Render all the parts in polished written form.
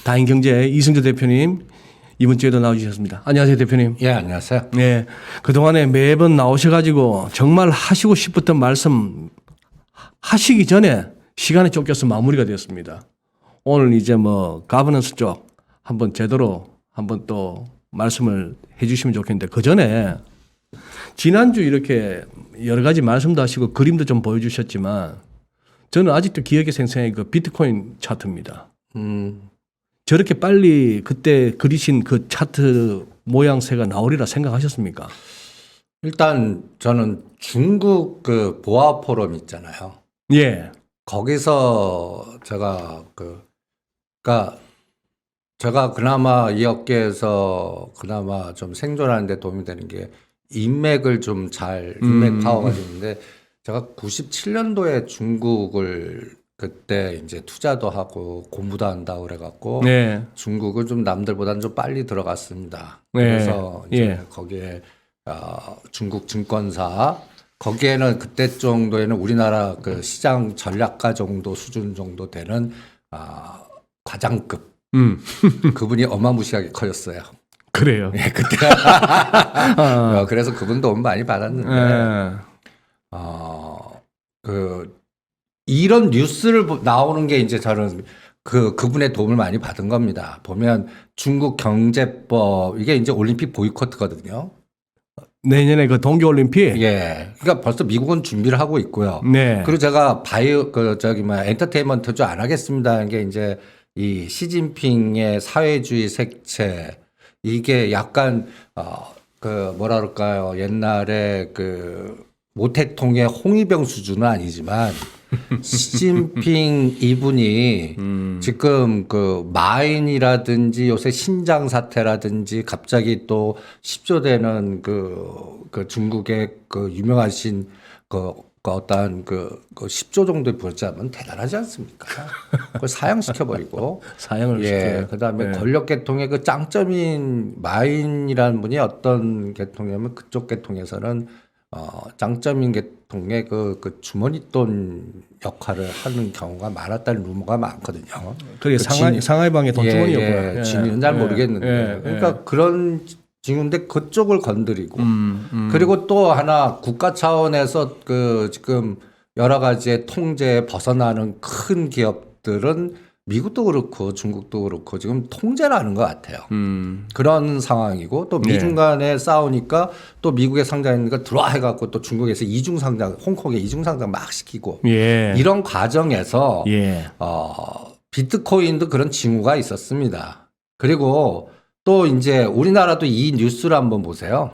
다인경제 이승주 대표님 이번 주에도 나와주셨습니다. 안녕하세요, 대표님. 예, 안녕하세요. 네, 그동안에 매번 나오셔가지고 정말 하시고 싶었던 말씀 하시기 전에 시간에 쫓겨서 마무리가 되었습니다. 오늘 이제 가버넌스 쪽 한번 제대로 한번 또 말씀을 해주시면 좋겠는데 그 전에 지난주 이렇게 여러 가지 말씀도 하시고 그림도 좀 보여주셨지만 저는 아직도 기억에 생생해 그 비트코인 차트입니다. 저렇게 빨리 그때 그리신 그 차트 모양새가 나오리라 생각하셨습니까? 일단 저는 중국 그 보아 포럼 있잖아요. 예. 거기서 그러니까 제가 그나마 이 업계에서 그나마 좀 생존하는 데 도움이 되는 게 인맥을 좀 잘 인맥 파워가 있는데 제가 97년도에 중국을 그때 이제 투자도 하고 공부도 한다고 그래갖고 네. 중국을 좀 남들보다는 좀 빨리 들어갔습니다. 네. 그래서 이제 예. 거기에 중국 증권사 거기에는 그때 정도에는 우리나라 그 시장 전략가 정도 수준 정도 되는 과장급 그분이 어마무시하게 커졌어요. 그래요. 예, 그때 그래서 그분 도움 많이 받았는데 이런 뉴스를 나오는 게 이제 저는 그분의 도움을 많이 받은 겁니다. 보면 중국 경제법 이게 이제 올림픽 보이콧거든요. 내년에 그 동계올림픽. 예. 그러니까 벌써 미국은 준비를 하고 있고요. 네. 그리고 제가 엔터테인먼트 좀 안 하겠습니다. 하는 게 이제 이 시진핑의 사회주의 색채 이게 약간 뭐라 그럴까요? 옛날에 그 모택통의 홍위병 수준은 아니지만 시진핑 이분이 지금 그 마인이라든지 요새 신장 사태라든지 갑자기 또 10조 되는 그 중국의 그 유명하신 어떤 그 10조 정도의 부자면 대단하지 않습니까? 그걸 사형시켜버리고. 사형을 시켜요. 그 다음에 네. 권력 계통의 그 짱점인 마인이라는 분이 어떤 계통이냐면 그쪽 계통에서는 짱점인 계통의 그 주머니돈 역할을 하는 경우가 많았다는 루머가 많거든요. 그게 상하이방의 돈주머니였고요. 진위는 잘 모르겠는데. 그러니까 그런 징후인데 그쪽을 건드리고. 그리고 또 하나 국가 차원에서 그 지금 여러 가지의 통제에 벗어나는 큰 기업들은 미국도 그렇고 중국도 그렇고 지금 통제를 하는 것 같아요. 그런 상황이고 또 미중 간에 싸우니까 또 미국에 상장이니까 들어와 해갖고 또 중국에서 이중 상장, 홍콩에 이중 상장 막 시키고 이런 과정에서 비트코인도 그런 징후가 있었습니다. 그리고 또 이제 우리나라도 이 뉴스를 한번 보세요.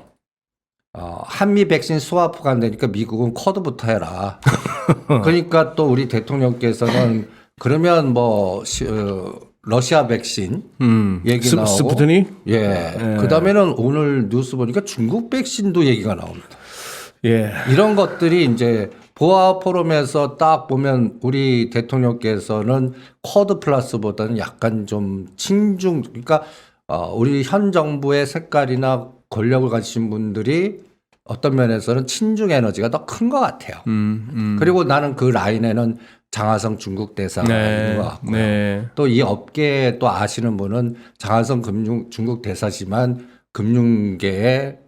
한미 백신 스와프가 안 되니까 미국은 쿼드부터 해라. 그러니까 또 우리 대통령께서는 그러면 러시아 백신 얘기 나오고 스푸트닉? 그다음에는 오늘 뉴스 보니까 중국 백신도 얘기가 나옵니다. 예. 이런 것들이 이제 보아 포럼에서 딱 보면 우리 대통령께서는 쿼드 플러스보다는 약간 좀 친중 그러니까 우리 현 정부의 색깔이나 권력을 가지신 분들이 어떤 면에서는 친중 에너지가 더 큰 것 같아요. 그리고 나는 그 라인에는 장하성 중국 대사가 있는 것 같고요. 또 이 업계에 또 아시는 분은 장하성 중국 대사지만 금융계의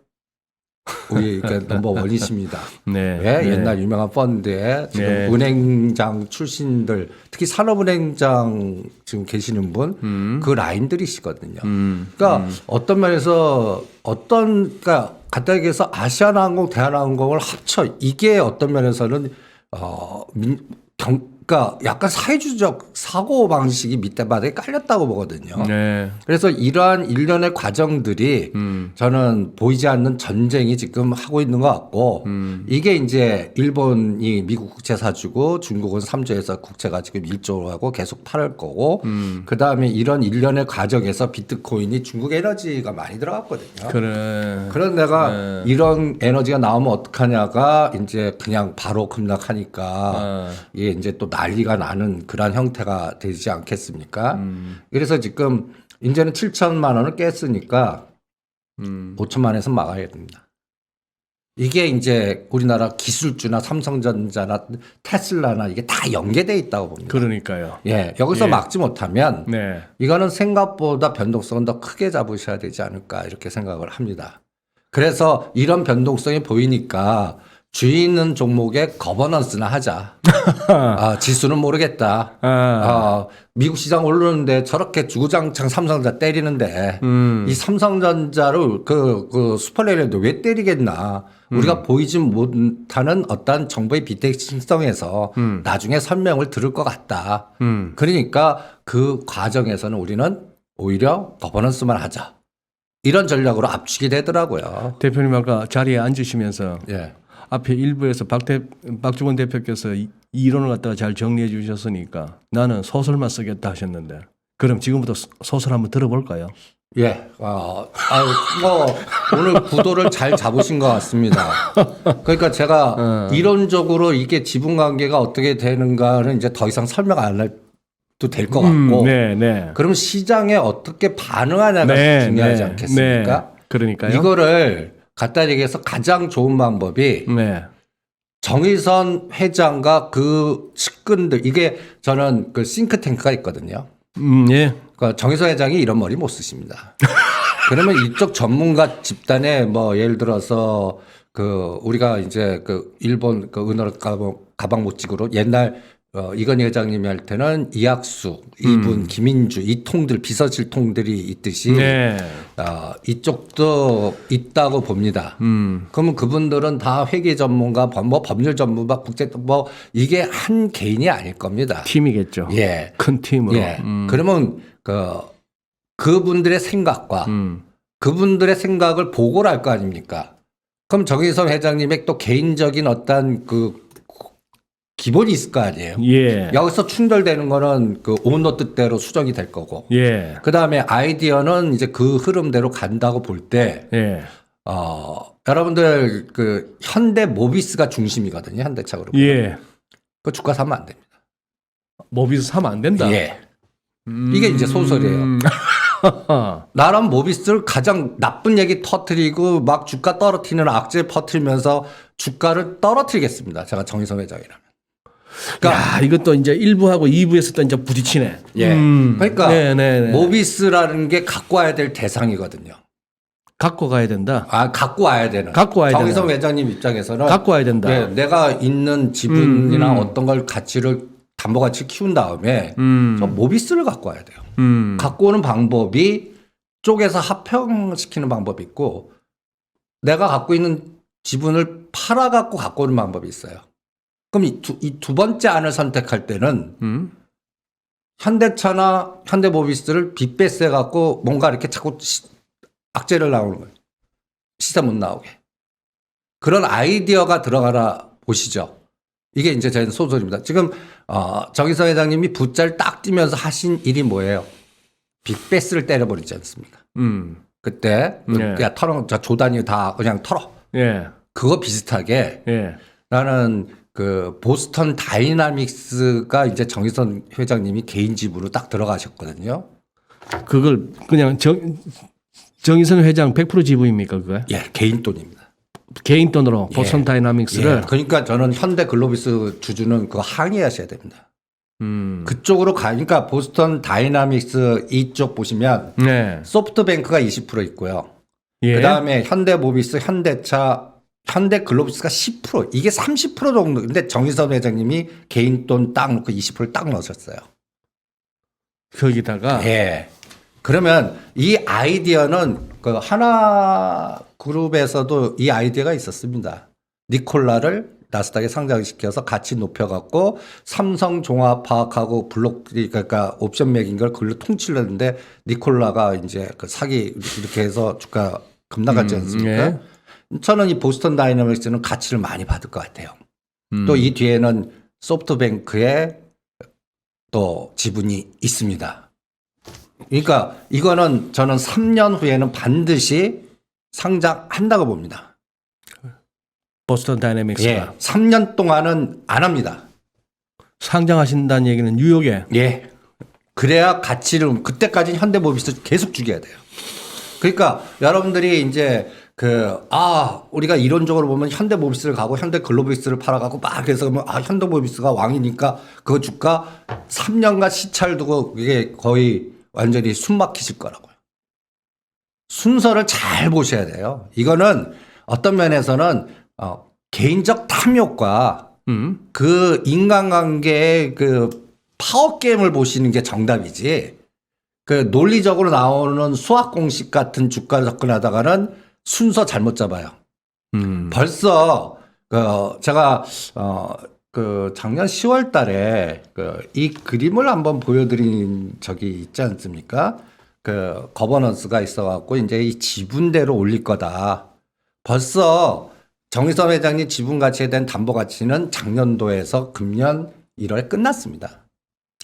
우리 넘버원이십니다. 옛날 유명한 펀드에 지금 은행장 출신들 특히 산업은행장 지금 계시는 분 그 라인들이시거든요. 그러니까 어떤 면에서 그러니까 간단하게 얘기해서 아시아나항공, 대한항공을 합쳐 이게 어떤 면에서는 그러니까 약간 사회주의적 사고 방식이 밑에 바닥에 깔렸다고 보거든요. 그래서 이러한 일련의 과정들이 저는 보이지 않는 전쟁이 지금 하고 있는 것 같고 이게 이제 일본이 미국 국채 사주고 중국은 3조에서 국채가 지금 1조로 하고 계속 팔을 거고 그 다음에 이런 일련의 과정에서 비트코인이 중국 에너지가 많이 들어갔거든요. 그런 내가 이런 에너지가 나오면 어떡하냐가 이제 그냥 바로 급락하니까 이게 이제 또 난리가 나는 그런 형태가 되지 않겠습니까? 그래서 지금 이제는 7천만 원을 깼으니까 5천만 원에서 막아야 됩니다. 이게 이제 우리나라 기술주나 삼성전자나 테슬라나 이게 다 연계돼 있다고 봅니다. 그러니까요. 예, 여기서 예. 막지 못하면 네. 이거는 생각보다 변동성은 더 크게 잡으셔야 되지 않을까 이렇게 생각을 합니다. 그래서 이런 변동성이 보이니까 주의 있는 종목에 거버넌스나 하자. 지수는 모르겠다. 미국 시장 오르는데 저렇게 주구장창 삼성전자 때리는데 이 삼성전자를 그 슈퍼레일도 왜 때리겠나. 우리가 보이지 못하는 어떤 정보의 비대칭성에서 나중에 설명을 들을 것 같다. 그러니까 그 과정에서는 우리는 오히려 거버넌스만 하자. 이런 전략으로 압축이 되더라고요. 대표님 아까 자리에 앉으시면서 예. 앞에 일부에서 박주건 대표께서 이 이론을 갖다가 잘 정리해 주셨으니까 나는 소설만 쓰겠다 하셨는데 그럼 지금부터 소설 한번 들어볼까요? 예. 오늘 구도를 잘 잡으신 것 같습니다. 그러니까 제가 이론적으로 이게 지분 관계가 어떻게 되는가는 이제 더 이상 설명 안 해도 될 것 같고. 네, 네. 그럼 시장에 어떻게 반응하냐가 네, 중요하지 네, 않겠습니까? 네. 그러니까요. 이거를 간단히 얘기해서 가장 좋은 방법이 네. 정의선 회장과 그 측근들 이게 저는 그 싱크탱크가 있거든요. 예. 그러니까 정의선 회장이 이런 머리 못 쓰십니다. 그러면 이쪽 전문가 집단에 뭐 예를 들어서 그 우리가 이제 그 일본 그 은어 가방 못지구로 옛날 이건희 회장님이 할 때는 이학수, 이분, 김인주 이 통들 비서실 통들이 있듯이 네. 이쪽도 있다고 봅니다. 그러면 그분들은 다 회계 전문가, 뭐 법률 전문가, 국제 뭐 이게 한 개인이 아닐 겁니다. 팀이겠죠. 예. 큰 팀으로. 예. 그러면 그분들의 생각과 그분들의 생각을 보고를 할 거 아닙니까? 그럼 정의선 회장님의 또 개인적인 어떤 그 기본이 있을 거 아니에요. 예. 여기서 충돌되는 거는 그 오너 뜻대로 수정이 될 거고. 예. 그 다음에 아이디어는 이제 그 흐름대로 간다고 볼 때, 예. 여러분들 그 현대 모비스가 중심이거든요. 현대차 그룹. 예. 그 주가 사면 안 됩니다. 모비스 사면 안 된다. 예. 이게 이제 소설이에요. 나란 모비스를 가장 나쁜 얘기 터트리고 막 주가 떨어뜨리는 악재 퍼뜨리면서 주가를 떨어뜨리겠습니다. 제가 정의선 회장이라면. 그러니까 이것도 이제 1부하고 2부에서 또 이제 부딪히네. 예. 그러니까 네네네. 모비스라는 게 갖고 와야 될 대상이거든요. 갖고 가야 된다. 갖고 와야 되는. 갖고 와야 정의선 되는. 회장님 입장에서는 갖고 와야 된다. 네, 내가 있는 지분이나 어떤 걸 가치를 담보가치 키운 다음에 저 모비스를 갖고 와야 돼요. 갖고 오는 방법이 쪽에서 합평시키는 방법이 있고 내가 갖고 있는 지분을 팔아갖고 갖고 오는 방법이 있어요. 그럼 이 두 번째 안을 선택할 때는 현대차나 현대모비스를 빚배세 갖고 뭔가 이렇게 자꾸 악재를 나오는 거예요. 시세 못 나오게. 그런 아이디어가 들어가라 보시죠. 이게 이제 제 소설입니다. 지금 정의선 회장님이 붓자를 딱 띄면서 하신 일이 뭐예요? 빅베스를 때려버리지 않습니까? 그때 네. 그냥 털어 조단위 다 그냥 털어. 예. 그거 비슷하게 예. 나는 그 보스턴 다이나믹스가 이제 정의선 회장님이 개인 집으로 딱 들어가셨거든요. 그걸 그냥 정의선 회장 100% 지분입니까 그거야? 예, 개인 돈입니다. 개인 돈으로 예. 보스턴 다이나믹스를. 예, 그러니까 저는 현대 글로비스 주주는 그거 항의하셔야 됩니다. 그쪽으로 가니까 보스턴 다이나믹스 이쪽 보시면 네. 소프트뱅크가 20% 있고요. 예. 그다음에 현대모비스, 현대차, 현대글로비스가 10% 이게 30% 정도. 근데 정의선 회장님이 개인 돈 딱 놓고 20%를 딱 넣으셨어요. 거기다가 예. 그러면 이 아이디어는 그 하나 그룹에서도 이 아이디어가 있었습니다. 니콜라를 나스닥에 상장시켜서 가치 높여갖고 삼성종합화학하고 블록들이 그러니까 옵션 매긴 걸 그걸로 통치를 했는데 니콜라가 이제 그 사기 이렇게 해서 주가 급락하지 않습니까? 예. 저는 이 보스턴 다이나믹스는 가치를 많이 받을 것 같아요. 또 이 뒤에는 소프트뱅크의 또 지분이 있습니다. 그러니까 이거는 저는 3년 후에는 반드시 상장한다고 봅니다. 보스턴 다이내믹스가 예. 3년 동안은 안 합니다. 상장하신다는 얘기는 뉴욕에. 예. 그래야 가치를 그때까지 현대모비스 계속 죽여야 돼요. 그러니까 여러분들이 이제 우리가 이론적으로 보면 현대모비스를 가고 현대글로비스를 팔아가고 막 그래서 그러면 현대모비스가 왕이니까 그 주가 3년간 시차를 두고 이게 거의 완전히 숨 막히실 거라고요. 순서를 잘 보셔야 돼요. 이거는 어떤 면에서는 개인적 탐욕과 그 인간관계의 그 파워 게임을 보시는 게 정답이지. 그 논리적으로 나오는 수학 공식 같은 주가를 접근하다가는 순서 잘못 잡아요. 벌써 제가 그 작년 10월 달에 이 그림을 한번 보여드린 적이 있지 않습니까? 그 거버넌스가 있어갖고 이제 이 지분대로 올릴 거다. 벌써 정의선 회장님 지분 가치에 대한 담보 가치는 작년도에서 금년 1월에 끝났습니다.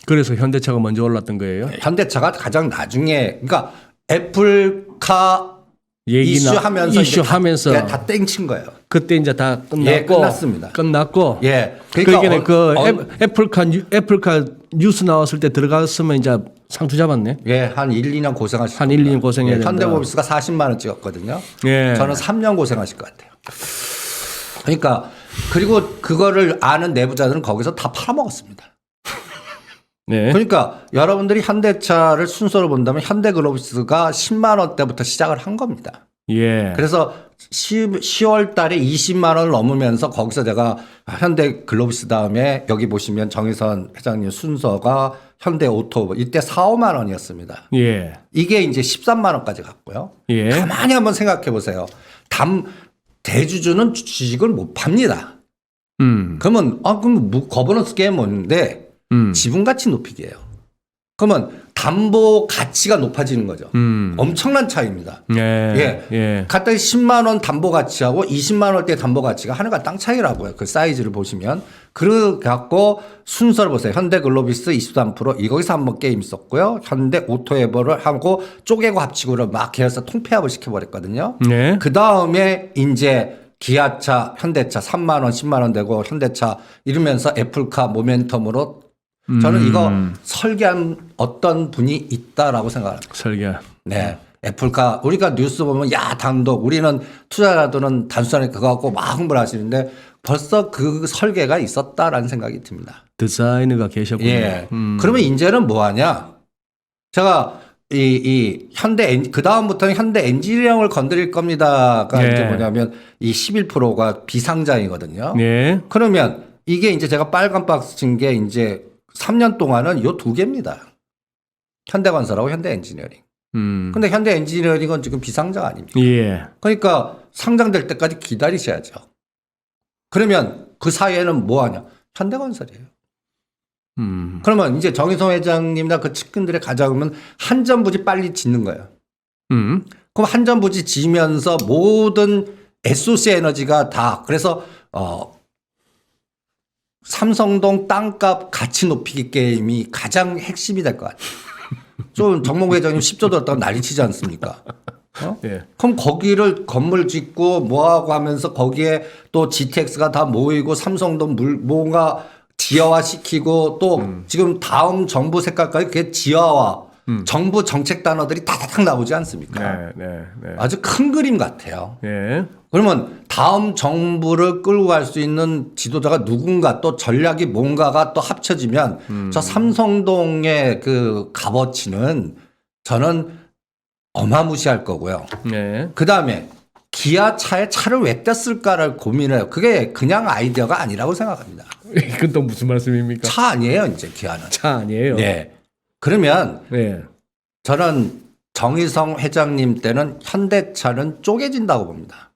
그래서 현대차가 먼저 올랐던 거예요. 현대차가 가장 나중에 그러니까 애플카 이슈하면서 이슈하면서 다 땡친 거예요. 그때 이제 다 끝났고 예, 끝났습니다. 끝났고 예, 그러니까 애플카 뉴스 나왔을 때 들어갔으면 이제 상투 잡았네. 예, 한 1, 2년 고생하실 한 1, 2년 고생해야 된다. 현대모비스가 40만 원 찍었거든요. 예. 저는 3년 고생하실 것 같아요. 그러니까 그리고 그거를 아는 내부자들은 거기서 다 팔아먹었습니다. 네. 그러니까 여러분들이 현대차를 순서로 본다면 현대글로비스가 10만 원대부터 시작을 한 겁니다. 예. 그래서 10월 달에 20만 원을 넘으면서 거기서 제가 현대글로비스 다음에 여기 보시면 정의선 회장님 순서가 현대오토 이때 4, 5만 원이었습니다. 예. 이게 이제 13만 원까지 갔고요. 예. 가만히 한번 생각해 보세요. 대주주는 주식을 못 팝니다. 그러면 그럼 거버넌스 게임 뭔데? 지분 가치 높이기예요. 그러면 담보 가치가 높아지는 거죠. 엄청난 차이입니다. 예. 예. 갖다 10만 원 담보 가치하고 20만 원대 담보 가치가 하늘과 땅 차이라고요. 그 사이즈를 보시면. 그래 갖고 순서를 보세요. 현대글로비스 23%, 거기서 한번 게임 있었고요. 현대오토에버를 하고 쪼개고 합치고를 막 계열사 통폐합을 시켜버렸거든요. 네. 그 다음에 이제 기아차, 현대차 3만 원, 10만 원 되고 현대차 이러면서 애플카 모멘텀으로 저는 이거 설계한 어떤 분이 있다라고 생각합니다. 설계. 네. 애플카 우리가 뉴스 보면 단독 우리는 투자자들은 단순하게 그거 갖고 막 홍보를 하시는데 벌써 그 설계가 있었다라는 생각이 듭니다. 디자이너가 계셨군요. 예. 그러면 이제는 뭐 하냐? 제가 이 그 다음부터는 현대 엔지니어링을 건드릴 겁니다가 예. 이제 뭐냐면 이 11%가 비상장이거든요. 예. 그러면 이게 이제 제가 빨간 박스 친 게 이제 3년 동안은 요 두 개입니다. 현대건설하고 현대엔지니어링. 근데 현대엔지니어링은 지금 비상장 아닙니까? 예. 그러니까 상장될 때까지 기다리셔야죠. 그러면 그 사이에는 뭐 하냐? 현대건설이에요. 그러면 이제 정의성 회장님이나 그 측근들의 가져오면 한전부지 빨리 짓는 거예요. 그럼 한전부지 지면서 모든 SOC 에너지가 다 그래서 삼성동 땅값 가치 높이기 게임이 가장 핵심이 될 것 같아요. 좀 정몽구 회장님 10조 들었다고 난리치지 않습니까? 예. 그럼 거기를 건물 짓고 뭐하고 하면서 거기에 또 GTX가 다 모이고 삼성동 뭔가 지하화 시키고 또 지금 다음 정부 색깔까지 그게 지하화 정부 정책 단어들이 다다닥 나오지 않습니까? 네. 아주 큰 그림 같아요. 예. 그러면 다음 정부를 끌고 갈 수 있는 지도자가 누군가 또 전략이 뭔가가 또 합쳐지면 저 삼성동의 그 값어치는 저는 어마무시할 거고요. 네. 그 다음에 기아차에 차를 왜 뗐을까를 고민해요. 그게 그냥 아이디어가 아니라고 생각합니다. 이건 또 무슨 말씀입니까? 차 아니에요, 이제 기아는. 차 아니에요. 네. 그러면 네. 저는 정의성 회장님 때는 현대차는 쪼개진다고 봅니다.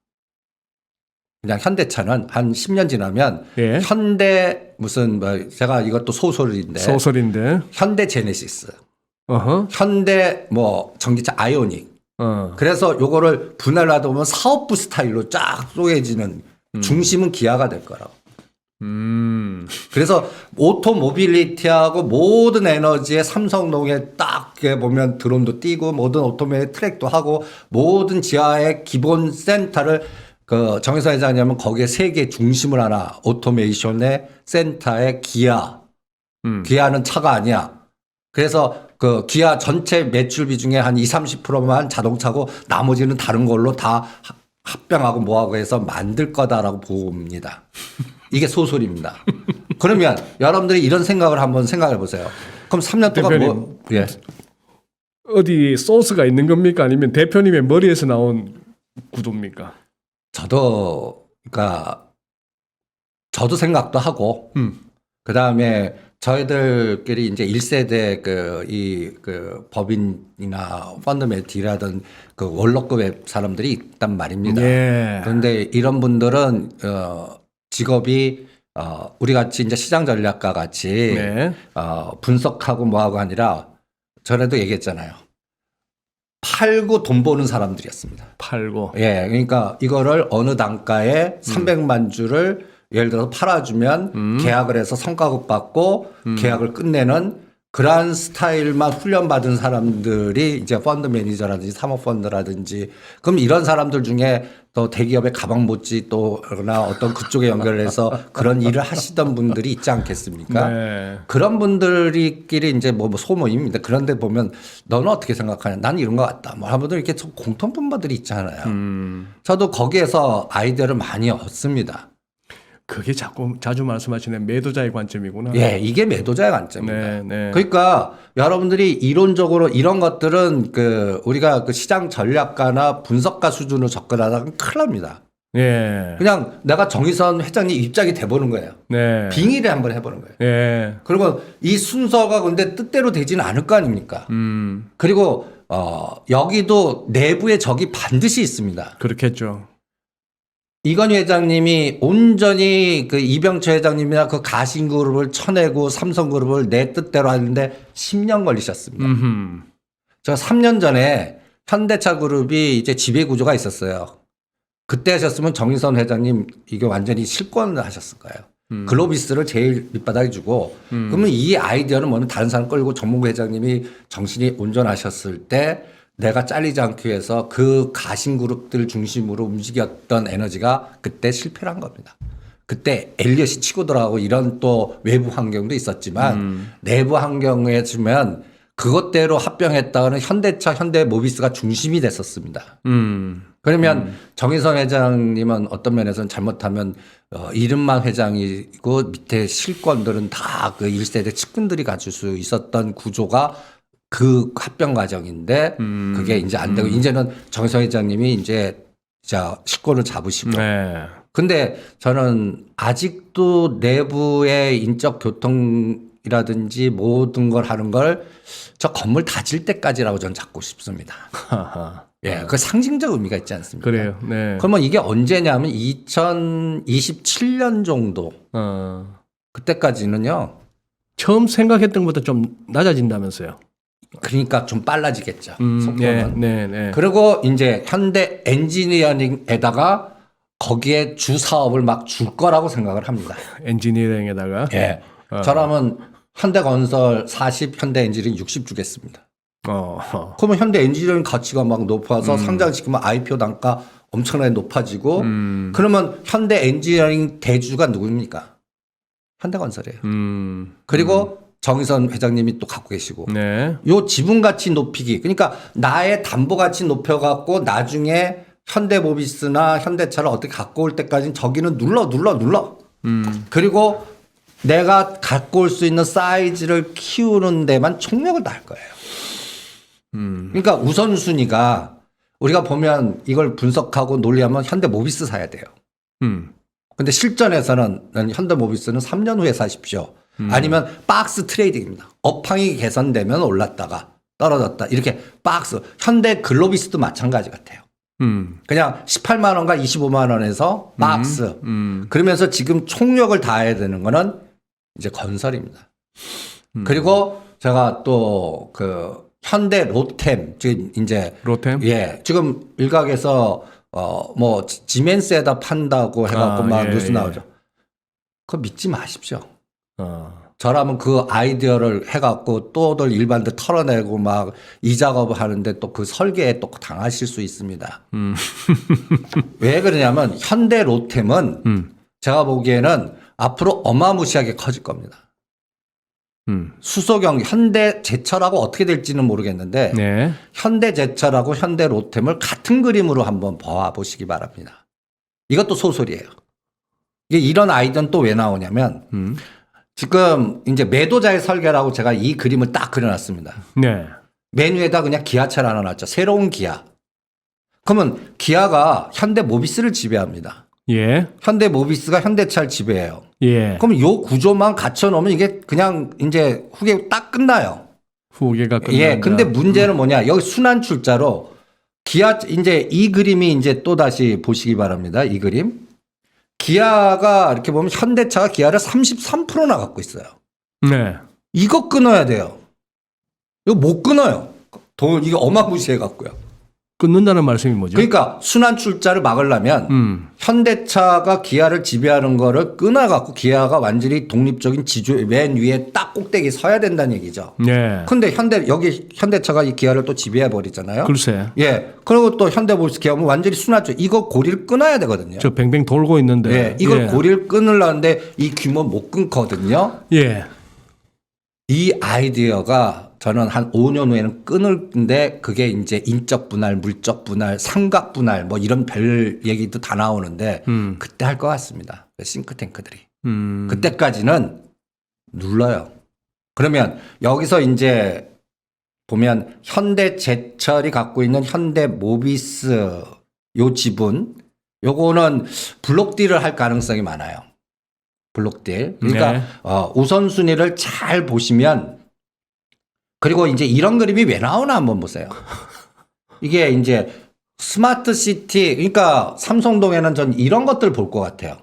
그냥 현대차는 한 10년 지나면 예. 현대 무슨 뭐 제가 이것도 소설인데. 현대 제네시스, 어허. 현대 뭐 전기차 아이오닉. 그래서 요거를 분할을 하다 보면 사업부 스타일로 쫙 쪼개지는 중심은 기아가 될 거라고. 그래서 오토모빌리티하고 모든 에너지에 삼성동에 딱 보면 드론도 띄고 모든 오토모빌 트랙도 하고 모든 지하의 기본 센터를 그 정의사 회장님은 거기에 세계 중심을 하나 오토메이션의 센터에 기아. 기아는 차가 아니야. 그래서 그 기아 전체 매출 비중의 한 20, 30%만 자동차고 나머지는 다른 걸로 다 합병하고 뭐하고 해서 만들 거다라고 봅니다. 이게 소설입니다. 그러면 여러분들이 이런 생각을 한번 생각해 보세요. 그럼 3년 동안 뭐, 예. 어디 소스가 있는 겁니까? 아니면 대표님의 머리에서 나온 구도입니까? 그러니까 저도 생각도 하고, 그 다음에 저희들끼리 이제 1세대 그 법인이나 펀드 매니저라든 그 원로급의 사람들이 있단 말입니다. 예. 그런데 이런 분들은 직업이 우리 같이 이제 시장 전략가 같이 네. 분석하고 뭐하고 아니라 전에도 얘기했잖아요. 팔고 돈 버는 사람들이었습니다. 팔고. 예, 그러니까 이거를 어느 단가에 300만 주를 예를 들어서 팔아주면 계약을 해서 성과급 받고 계약을 끝내는 그러한 스타일만 훈련받은 사람들이 이제 펀드 매니저라든지 사모펀드라든지 그럼 이런 사람들 중에 또 대기업의 가방 못지 또나 어떤 그쪽에 연결해서 그런 일을 하시던 분들이 있지 않겠습니까? 네. 그런 분들끼리 이제 뭐 소모임입니다. 그런데 보면 너는 어떻게 생각하냐? 난 이런 것 같다. 뭐 하면 이렇게 공통분모들이 있잖아요. 저도 거기에서 아이디어를 많이 얻습니다. 그게 자주 말씀하시는 매도자의 관점이구나. 예, 이게 매도자의 관점입니다. 네, 네. 그러니까 여러분들이 이론적으로 이런 것들은 우리가 그 시장 전략가나 분석가 수준으로 접근하다가 큰일 납니다. 예. 그냥 내가 정의선 회장님 입장이 돼보는 거예요. 네. 빙의를 한번 해보는 거예요. 예. 그리고 이 순서가 근데 뜻대로 되지는 않을 거 아닙니까? 그리고 여기도 내부에 적이 반드시 있습니다. 그렇겠죠. 이건희 회장님이 온전히 그 이병철 회장님이나 그 가신그룹을 쳐내고 삼성그룹을 내 뜻대로 하는데 10년 걸리셨습니다. 제가 3년 전에 현대차 그룹이 이제 지배 구조가 있었어요. 그때 하셨으면 정의선 회장님 이게 완전히 실권을 하셨을 거예요. 글로비스를 제일 밑바닥에 주고 그러면 이 아이디어는 뭐는 다른 사람 끌고 정몽구 회장님이 정신이 온전하셨을 때 내가 잘리지 않기 위해서 그 가신그룹들 중심으로 움직였던 에너지가 그때 실패를 한 겁니다. 그때 엘리엇이 치고 들어가고 이런 또 외부 환경도 있었지만 내부 환경에 주면 그것대로 합병했다가는 현대차, 현대모비스가 중심이 됐었습니다. 그러면 정의선 회장님은 어떤 면에서는 잘못하면 이름만 회장이고 밑에 실권들은 다 그 1세대 측근들이 가질 수 있었던 구조가 그 합병 과정인데 그게 이제 안 되고 이제는 정의선 회장님이 이제 실권을 잡으시고 네. 근데 저는 아직도 내부의 인적 교통이라든지 모든 걸 하는 걸 저 건물 다질 때까지라고 저는 잡고 싶습니다. 예, 그 상징적 의미가 있지 않습니까? 그래요. 네. 그러면 이게 언제냐면 2027년 정도 그때까지는요. 처음 생각했던 것보다 좀 낮아진다면서요. 그러니까 좀 빨라지겠죠. 속도는. 네, 네, 네. 그리고 이제 현대 엔지니어링에다가 거기에 주 사업을 막 줄 거라고 생각을 합니다. 엔지니어링에다가. 예. 저라면 현대건설 40, 현대엔지니어링 60 주겠습니다. 그러면 현대엔지니어링 가치가 막 높아서 상장시키면 IPO 단가 엄청나게 높아지고 그러면 현대엔지니어링 대주가 누구입니까? 현대건설이에요. 그리고 정의선 회장님이 또 갖고 계시고 네. 요 지분 가치 높이기 그러니까 나의 담보 가치 높여갖고 나중에 현대모비스나 현대차를 어떻게 갖고 올 때까지는 저기는 눌러 그리고 내가 갖고 올 수 있는 사이즈를 키우는 데만 총력을 다할 거예요. 그러니까 우선순위가 우리가 보면 이걸 분석하고 논리하면 현대모비스 사야 돼요. 근데 실전에서는 현대모비스는 3년 후에 사십시오. 아니면 박스 트레이딩입니다. 업황이 개선되면 올랐다가 떨어졌다. 이렇게 박스. 현대 글로비스도 마찬가지 같아요. 그냥 18만 원과 25만 원에서 박스. 그러면서 지금 총력을 다해야 되는 거는 이제 건설입니다. 그리고 제가 또 그 현대 로템 지금 이제 로템? 예. 지금 일각에서 뭐 지멘스에다 판다고 해갖고 막 뉴스 나오죠. 그거 믿지 마십시오. 저라면 그 아이디어를 해갖고 또들 일반들 털어내고 막 이 작업을 하는데 또 그 설계에 또 당하실 수 있습니다. 왜 그러냐면 현대 로템은 제가 보기에는 앞으로 어마무시하게 커질 겁니다. 수소경 현대제철하고 어떻게 될지는 모르겠는데 네. 현대제철하고 현대로템을 같은 그림으로 한번 봐보시기 바랍니다. 이것도 소설이에요. 이게 이런 아이디어는 또 왜 나오냐면 지금 이제 매도자의 설계라고 제가 이 그림을 딱 그려놨습니다. 네. 메뉴에다 그냥 기아차를 하나 놨죠. 새로운 기아. 그러면 기아가 현대모비스를 지배합니다. 예. 현대모비스가 현대차를 지배해요. 예. 그럼 요 구조만 갖춰놓으면 이게 그냥 이제 후계 딱 끝나요. 후계가 끝난다. 예. 근데 문제는 뭐냐. 여기 순환 출자로 기아, 이제 이 그림이 이제 또 다시 보시기 바랍니다. 이 그림. 기아가 이렇게 보면 현대차가 기아를 33%나 갖고 있어요. 네. 이거 끊어야 돼요. 이거 못 끊어요. 이거 어마무시해 갖고요. 끊는다는 말씀이 뭐죠? 그러니까 순환 출자를 막으려면 현대차가 기아를 지배하는 거를 끊어갖고 기아가 완전히 독립적인 지주 맨 위에 딱 꼭대기 서야 된다는 얘기죠. 네. 근데 여기 현대차가 이 기아를 또 지배해 버리잖아요. 글쎄. 예. 그리고 또 현대모비스 기아는 완전히 순환 출자. 이거 고리를 끊어야 되거든요. 저 뱅뱅 돌고 있는데. 예. 이걸 예. 고리를 끊으려는데 이 규모 못 끊거든요. 예. 이 아이디어가 저는 한 5년 후에는 끊을는데 그게 이제 인적 분할, 물적 분할, 삼각 분할 뭐 이런 별 얘기도 다 나오는데 그때 할 것 같습니다. 싱크탱크들이. 그때까지는 눌러요. 그러면 여기서 이제 보면 현대제철이 갖고 있는 현대모비스 요 지분 요거는 블록딜을 할 가능성이 많아요. 블록딜. 그러니까 네. 우선순위를 잘 보시면 그리고 이제 이런 그림이 왜 나오나 한번 보세요. 이게 이제 스마트 시티, 그러니까 삼성동에는 전 이런 것들 볼 것 같아요.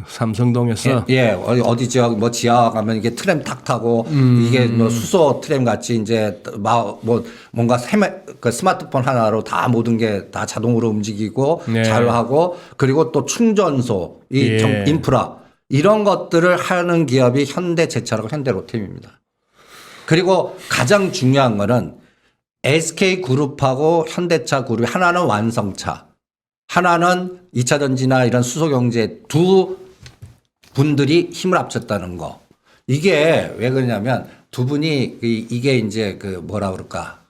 삼성동에서. 예, 어디 지역 뭐 지하 가면 이게 트램 탁 타고 이게 뭐 수소 트램 같이 이제 뭐 뭔가 그 스마트폰 하나로 다 모든 게 다 자동으로 움직이고 네. 잘 하고 그리고 또 충전소, 예. 인프라 이런 것들을 하는 기업이 현대제철하고 현대로템입니다. 그리고 가장 중요한 거는 SK그룹하고 현대차 그룹이 하나는 완성차, 하나는 2차 전지나 이런 수소경제 두 분들이 힘을 합쳤다는 거. 이게 왜 그러냐면 두 분이 이게 이제 그 뭐라 그럴까.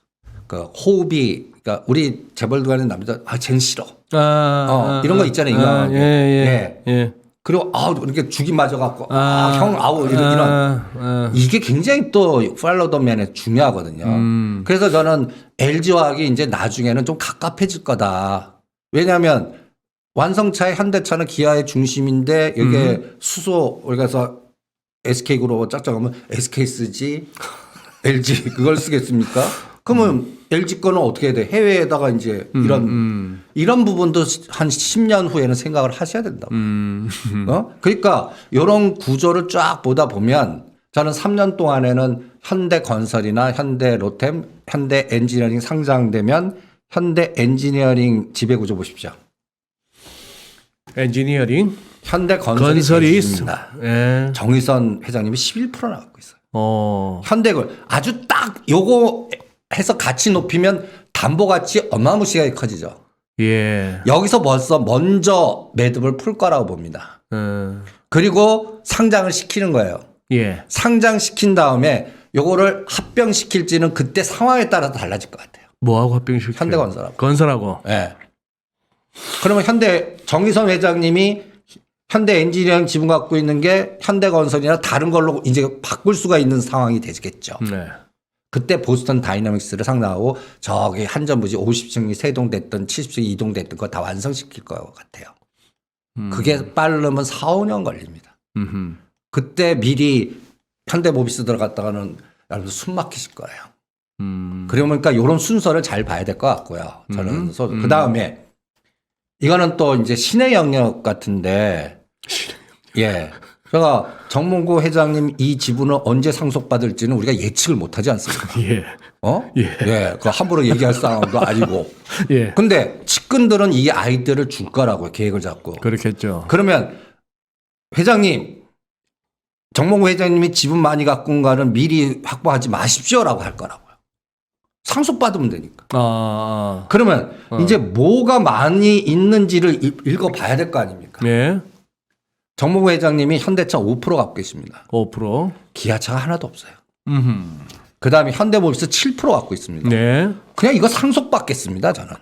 그 호흡이, 그러니까 우리 재벌들 간에 남자, 쟨 싫어. 이런 거 있잖아요. 인간관계. 예. 그리고 이렇게 죽이 맞아갖고 형 이런 이게 굉장히 또 팔로더맨에 중요하거든요. 그래서 저는 LG화학이 이제 나중에는 좀 갑갑해질 거다. 왜냐하면 완성차의 현대차는 기아의 중심인데 여기에 수소 그래서 SK그룹 짝짝하면 SK 쓰지 LG 그걸 쓰겠습니까? 그러면 LG 거는 어떻게 해야 돼? 해외에다가 이제 이런 부분도 한 10년 후에는 생각을 하셔야 된다고. 그러니까 이런 구조를 쫙 보다 보면 저는 3년 동안에는 현대건설이나 현대로템, 현대엔지니어링 상장되면 현대엔지니어링 지배구조 보십시오. 엔지니어링. 현대건설이 건설이 있습니다. 예. 정의선 회장님이 11%나 갖고 있어요. 현대걸 아주 딱 요거 해서 가치 높이면 담보 가치 어마무시하게 커지죠. 예. 여기서 벌써 먼저 매듭을 풀 거라고 봅니다. 그리고 상장을 시키는 거예요. 예. 상장시킨 다음에 요거를 합병시킬지는 그때 상황에 따라서 달라질 것 같아요. 뭐하고 합병시켜? 현대건설하고. 건설하고. 예. 그러면 정의선 회장님이 현대 엔지니어링 지분 갖고 있는 게 현대건설이나 다른 걸로 이제 바꿀 수가 있는 상황이 되겠죠. 네. 그때 보스턴 다이나믹스를 상장하고 저기 한전부지 50층이 세동됐든 70층이 이동됐든 그거 다 완성시킬 것 같아요. 그게 빠르면 4, 5년 걸립니다. 그때 미리 현대모비스 들어갔다가는 여러분 숨 막히실 거예요. 그러니까 이런 순서를 잘 봐야 될 것 같고요. 저는 그 다음에 이거는 또 이제 신의 영역 같은데, 예. 제가 정몽구 회장님 이 지분을 언제 상속받을지는 우리가 예측을 못하지 않습니까? 예. 예. 그 함부로 얘기할 상황도 아니고. 예. 근데 측근들은 이 아이디어를 줄 거라고요. 계획을 잡고. 그렇겠죠. 그러면 회장님, 정몽구 회장님이 지분 많이 갖고 온 거는 미리 확보하지 마십시오라고 할 거라고요. 상속받으면 되니까. 그러면 이제 뭐가 많이 있는지를 읽어봐야 될 거 아닙니까? 예. 정몽구 회장님이 현대차 5% 갖고 계십니다. 5%. 기아차가 하나도 없어요. 음. 그다음에 현대모비스 7% 갖고 있습니다. 네. 그냥 이거 상속받겠습니다. 저는.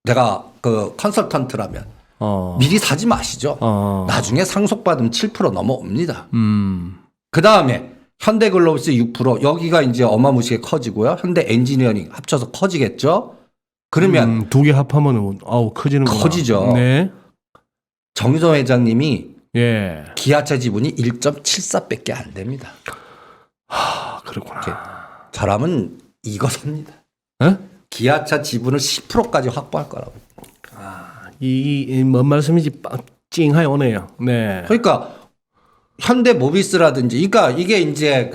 내가 그 컨설턴트라면 미리 사지 마시죠. 나중에 상속받으면 7% 넘어옵니다. 그다음에 현대글로비스 6% 여기가 이제 어마무시하게 커지고요. 현대 엔지니어링 합쳐서 커지겠죠. 그러면 두 개 합하면 아우 커지는구나. 커지죠. 네. 정유성 회장님이 예. 기아차 지분이 1.74밖에 안 됩니다. 그렇구나. 저라면 이거 삽니다. 에? 기아차 지분을 10%까지 확보할 거라고. 이뭔 말씀인지 찡하게 오네요. 네. 그러니까 현대모비스라든지, 그러니까 이게 이제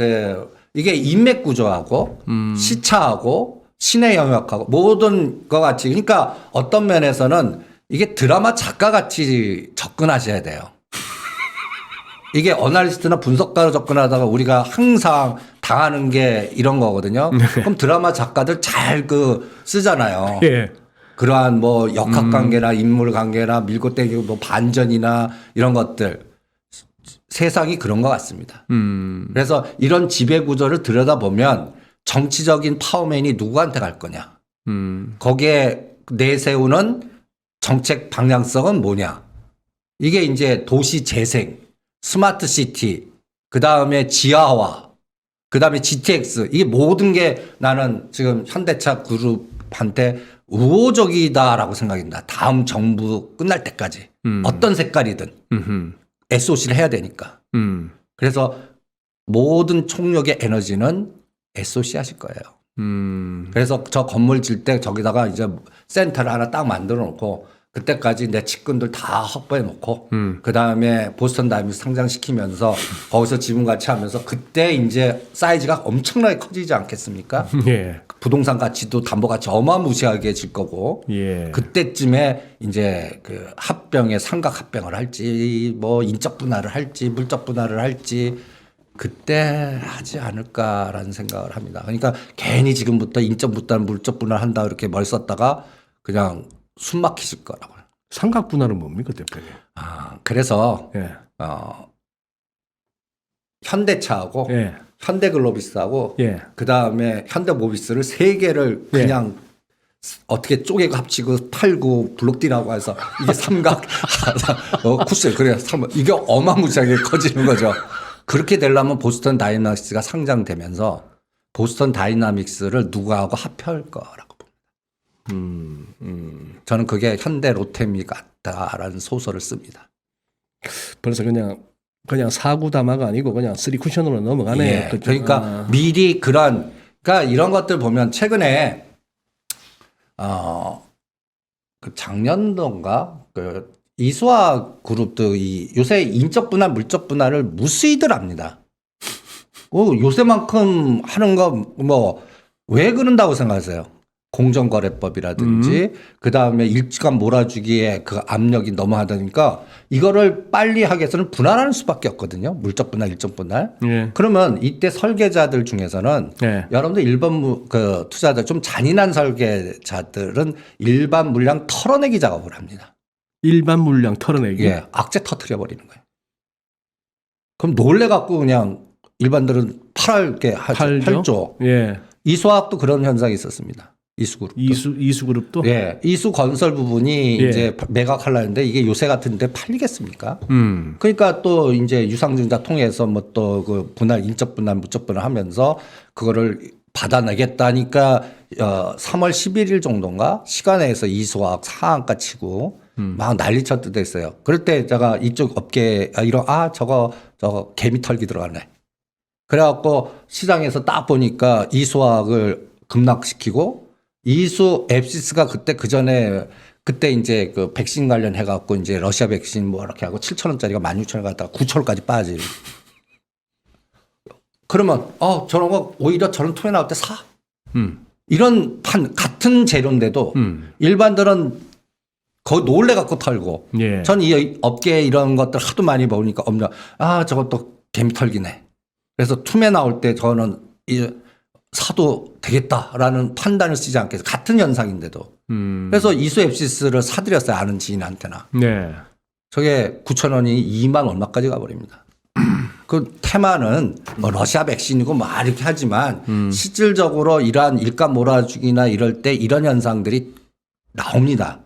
이게 인맥 구조하고 시차하고 시내 영역하고 모든 것 같이, 그러니까 어떤 면에서는 이게 드라마 작가 같이 접근하셔야 돼요. 이게 어널리스트나 분석가로 접근하다가 우리가 항상 당하는 게 이런 거거든요. 그럼 드라마 작가들 잘 쓰잖아요. 예. 그러한 뭐 역학 관계나 인물 관계나 밀고 땡기고 뭐 반전이나 이런 것들. 세상이 그런 것 같습니다. 그래서 이런 지배 구조를 들여다보면 정치적인 파워맨이 누구한테 갈 거냐. 거기에 내세우는 정책 방향성은 뭐냐. 이게 이제 도시 재생, 스마트 시티, 그 다음에 지하화, 그 다음에 GTX. 이게 모든 게 나는 지금 현대차 그룹한테 우호적이다라고 생각합니다. 다음 정부 끝날 때까지. 어떤 색깔이든. SOC를 해야 되니까. 그래서 모든 총력의 에너지는 SOC 하실 거예요. 그래서 저 건물 질 때 저기다가 이제 센터를 하나 딱 만들어 놓고 그때까지 내 측근들 다 확보해 놓고 그 다음에 보스턴 다이너믹스 상장시키면서 거기서 지분 같이 하면서 그때 이제 사이즈가 엄청나게 커지지 않겠습니까? 예. 부동산 가치도 담보 가치 어마무시하게 질 거고 예. 그때쯤에 이제 그 합병에 삼각 합병을 할지 뭐 인적 분할을 할지 물적 분할을 할지 그때 하지 않을까라는 생각을 합니다. 그러니까 괜히 지금부터 인적 분할 물적 분할 한다 이렇게 말 썼다가 그냥 숨 막히실 거라고요. 삼각 분할은 뭡니까, 대표님? 그래서 예. 현대차하고 예. 현대글로비스하고 예. 그 다음에 현대모비스를 세 개를 그냥 어떻게 쪼개고 합치고 팔고 블록디라고 해서 이게 삼각 쿠션 그래요. 이게 어마무시하게 커지는 거죠. 그렇게 되려면 보스턴 다이나믹스가 상장되면서 보스턴 다이나믹스를 누구하고 합할 거라고 봅니다. 저는 그게 현대 로템이 같다라는 소설을 씁니다. 벌써 그냥 사구다마가 아니고 그냥 쓰리 쿠션으로 넘어가네. 예, 그러니까 미리 그러니까 이런 것들 보면 최근에 그 작년도인가 그 이수화 그룹도 요새 인적 분할 물적 분할을 무수히들 합니다. 요새만큼 하는 거 뭐 왜 그런다고 생각하세요? 공정거래법이라든지 그 다음에 일찌감 몰아주기에 그 압력이 너무 하다니까 이거를 빨리 하기 위해서는 분할하는 수밖에 없거든요. 물적 분할, 일적 분할. 예. 그러면 이때 설계자들 중에서는 예. 여러분들 일반 그 투자자 좀 잔인한 설계자들은 일반 물량 털어내기 작업을 합니다. 일반 물량 털어내기. 예, 악재 터트려 버리는 거예요. 그럼 놀래 갖고 그냥 일반들은 팔게 팔죠. 예. 이수화학도 그런 현상이 있었습니다. 이수그룹. 이수그룹도. 예, 이수건설 부분이 예. 이제 매각하려는데 이게 요새 같은데 팔리겠습니까? 그러니까 또 이제 유상증자 통해서 뭐 또 그 분할, 인적 분할, 무적 분할 하면서 그거를 받아내겠다니까 3월 11일 정도인가 시간에서 이수화학 상한가 치고 막 난리 쳤을 때 있어요. 그럴 때 제가 이쪽 업계 저거 개미 털기 들어가네. 그래갖고 시장에서 딱 보니까 이수화학을 급락시키고 이수 앱시스가 그때 이제 그 백신 관련 해갖고 이제 러시아 백신 뭐 이렇게 하고 7,000원짜리가 16,000원 갔다가 9,000원까지 빠지. 그러면 저런 거 오히려 저런 통에 나올 때 사. 이런 같은 재료인데도 일반들은 거의 놀래 갖고 털고. 예. 전 이 업계에 이런 것들 하도 많이 보니까 저것도 개미 털기네. 그래서 툼에 나올 때 저는 사도 되겠다라는 판단을 쓰지 않겠어요. 같은 현상인데도. 그래서 이수 앱시스를 사드렸어요. 아는 지인한테나. 네. 저게 9,000원이 2만 얼마까지 가버립니다. 그 테마는 뭐 러시아 백신이고 뭐 이렇게 하지만 실질적으로 이러한 일감 몰아주기나 이럴 때 이런 현상들이 나옵니다.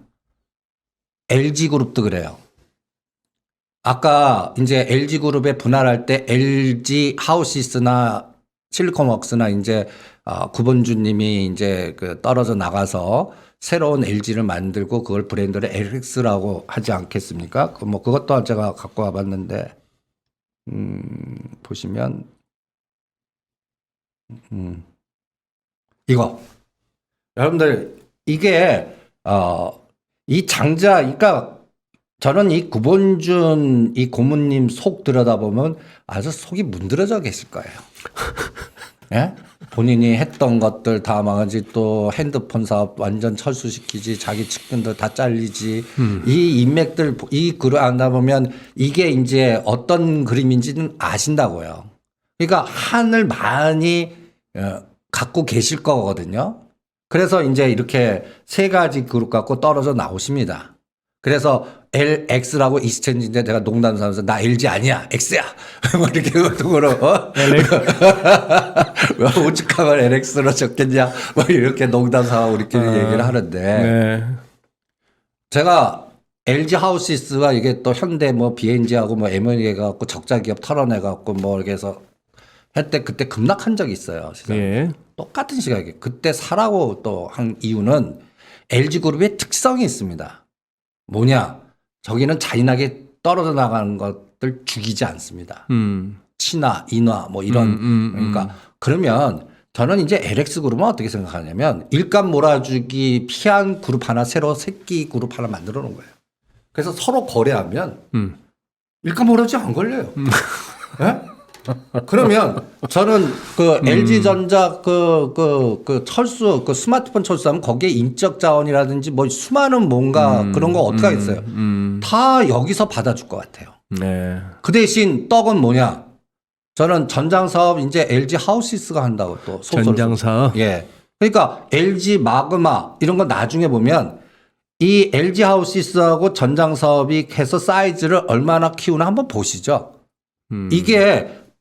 LG그룹도 그래요. 아까 이제 LG그룹에 분할할 때 LG 하우시스나 실리콘웍스나 이제 구본주님이 이제 그 떨어져 나가서 새로운 LG를 만들고 그걸 브랜드를 LX라고 하지 않겠습니까? 뭐 그것도 제가 갖고 와봤는데 보시면 이거 여러분들 이게 이 장자 그러니까 저는 이 구본준 이 고문님 속 들여다보면 아주 속이 문드러져 계실 거예요. 예? 본인이 했던 것들 다 망하지 또 핸드폰 사업 완전 철수시키지 자기 측근들 다 잘리지 이 인맥들 이 글을 안다 보면 이게 이제 어떤 그림인지는 아신다고요. 그러니까 한을 많이 갖고 계실 거거든요. 그래서 이제 이렇게 세 가지 그룹 갖고 떨어져 나오십니다. 그래서 LX라고 익스체인지인데 내가 농담 삼아서 나 LG 아니야 X야 뭐 이렇게 그쪽으로 왜 오죽하면 LX로 적겠냐 뭐 이렇게 농담 삼아 우리끼리 얘기를 하는데 네. 제가 LG 하우시스가 이게 또 현대 뭐 BNG하고 뭐 M&A 해갖고 적자 기업 털어내갖고 뭐 이렇게 해서 할 때 그때 급락한 적이 있어요. 예. 똑같은 시각에 그때 사라고 또 한 이유는 LG그룹의 특성이 있습니다. 뭐냐? 저기는 잔인하게 떨어져 나가는 것들 죽이지 않습니다. 친화, 인화 뭐 이런 그러니까 그러면 저는 이제 LX그룹은 어떻게 생각하냐면 일감 몰아주기 피한 그룹 하나 새로 새끼 그룹 하나 만들어 놓은 거예요. 그래서 서로 거래하면 일감 몰아주기 안 걸려요. 예? 그러면 저는 그 LG전자 그 철수 그 스마트폰 철수하면 거기에 인적 자원이라든지 뭐 수많은 뭔가 그런 거 어떻게 하겠어요? 다 여기서 받아줄 것 같아요. 네. 그 대신 떡은 뭐냐? 저는 전장 사업 이제 LG 하우시스가 한다고 또 전장 사업. 예. 그러니까 LG 마그마 이런 거 나중에 보면 이 LG 하우시스하고 전장 사업이 해서 사이즈를 얼마나 키우나 한번 보시죠.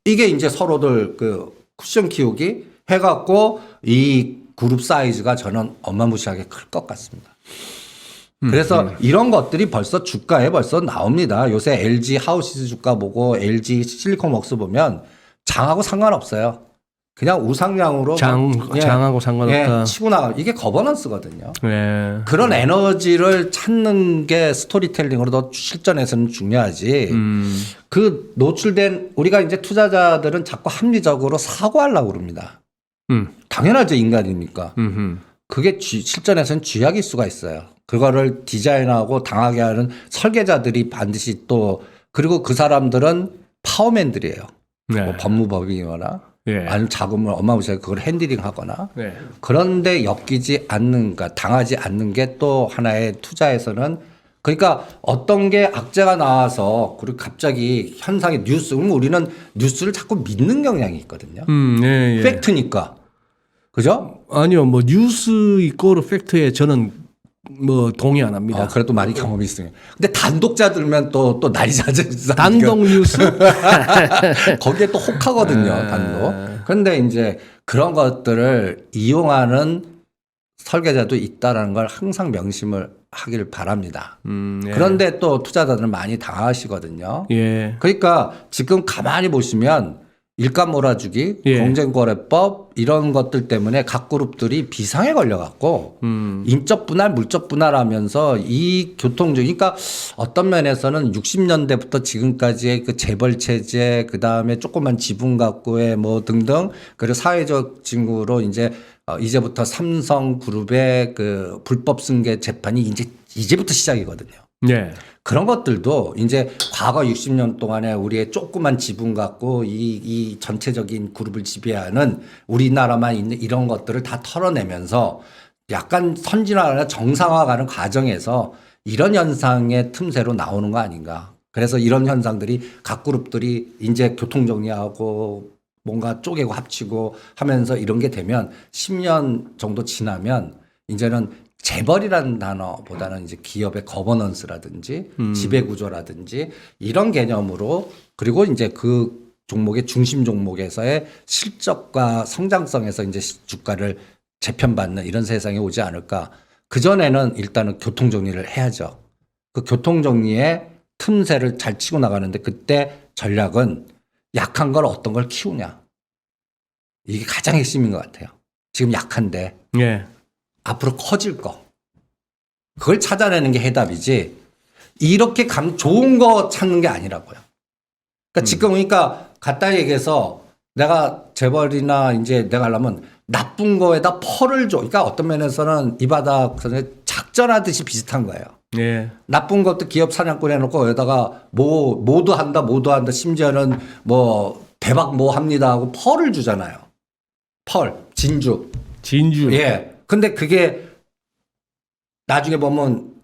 이게 이제 서로들 그 쿠션 키우기 해갖고 이 그룹 사이즈가 저는 어마무시하게 클 것 같습니다. 그래서 이런 것들이 벌써 주가에 벌써 나옵니다. 요새 LG 하우시스 주가 보고 LG 실리콘웍스 보면 장하고 상관없어요. 그냥 우상향으로 장하고 상관없다. 예, 치고 나가 이게 거버넌스거든요. 네. 그런 에너지를 찾는 게 스토리텔링으로도 실전에서는 중요하지. 그 노출된 우리가 이제 투자자들은 자꾸 합리적으로 사고하려고 그럽니다. 당연하죠 인간이니까. 그게 실전에서는 쥐약일 수가 있어요. 그거를 디자인하고 당하게 하는 설계자들이 반드시 또 그리고 그 사람들은 파워맨들이에요. 네. 뭐 법무법인이거나 예. 아니면 자금을 어마무시하게 그걸 핸들링하거나 네. 그런데 엮이지 않는, 그러니까 당하지 않는 게 또 하나의 투자에서는 그러니까 어떤 게 악재가 나와서 그리고 갑자기 현상의 뉴스, 그럼 우리는 뉴스를 자꾸 믿는 경향이 있거든요. 예, 예. 팩트니까. 그죠? 아니요, 뭐 뉴스 이꼬르 팩트에 저는 뭐 동의 안 합니다. 그래도 많이 경험이 있어요. 근데 단독자 들면 또 난리 자자. 단독 뉴스? 거기에 또 혹하거든요, 단독. 그런데 이제 그런 것들을 이용하는 설계자도 있다라는 걸 항상 명심을 하기를 바랍니다. 예. 그런데 또 투자자들은 많이 당하시거든요. 예. 그러니까 지금 가만히 보시면 일감 몰아주기, 예. 공정거래법 이런 것들 때문에 각 그룹들이 비상에 걸려갖고 인적 분할, 물적 분할하면서 이 교통적, 그러니까 어떤 면에서는 60년대부터 지금까지의 그 재벌 체제, 그 다음에 조그만 지분 갖고의 뭐 등등 그리고 사회적 징후로 이제부터 삼성그룹의 그 불법 승계 재판이 이제부터 시작이거든요. 예. 그런 것들도 이제 과거 60년 동안에 우리의 조그만 지분 갖고 이 전체적인 그룹을 지배하는 우리나라만 있는 이런 것들을 다 털어내면서 약간 선진화나 정상화가는 과정에서 이런 현상의 틈새로 나오는 거 아닌가. 그래서 이런 현상들이 각 그룹들이 이제 교통정리하고 뭔가 쪼개고 합치고 하면서 이런 게 되면 10년 정도 지나면 이제는 재벌이라는 단어보다는 이제 기업의 거버넌스라든지 지배 구조라든지 이런 개념으로 그리고 이제 그 종목의 중심 종목에서의 실적과 성장성에서 이제 주가를 재편받는 이런 세상이 오지 않을까. 그전에는 일단은 교통 정리를 해야죠. 그 교통 정리의 틈새를 잘 치고 나가는데 그때 전략은 약한 걸 어떤 걸 키우냐. 이게 가장 핵심인 것 같아요. 지금 약한데 예. 앞으로 커질 거. 그걸 찾아내는 게 해답이지. 이렇게 좋은 거 찾는 게 아니라고요. 그러니까 지금 그러니까 갖다 얘기해서 내가 재벌이나 이제 내가 하려면 나쁜 거에다 펄을 줘. 그러니까 어떤 면에서는 이 바닥에서 작전하듯이 비슷한 거예요. 예. 나쁜 것도 기업 사냥꾼 해놓고 여기다가 모두 한다. 심지어는 뭐 대박 뭐 합니다 하고 펄을 주잖아요. 펄, 진주. 예. 근데 그게 나중에 보면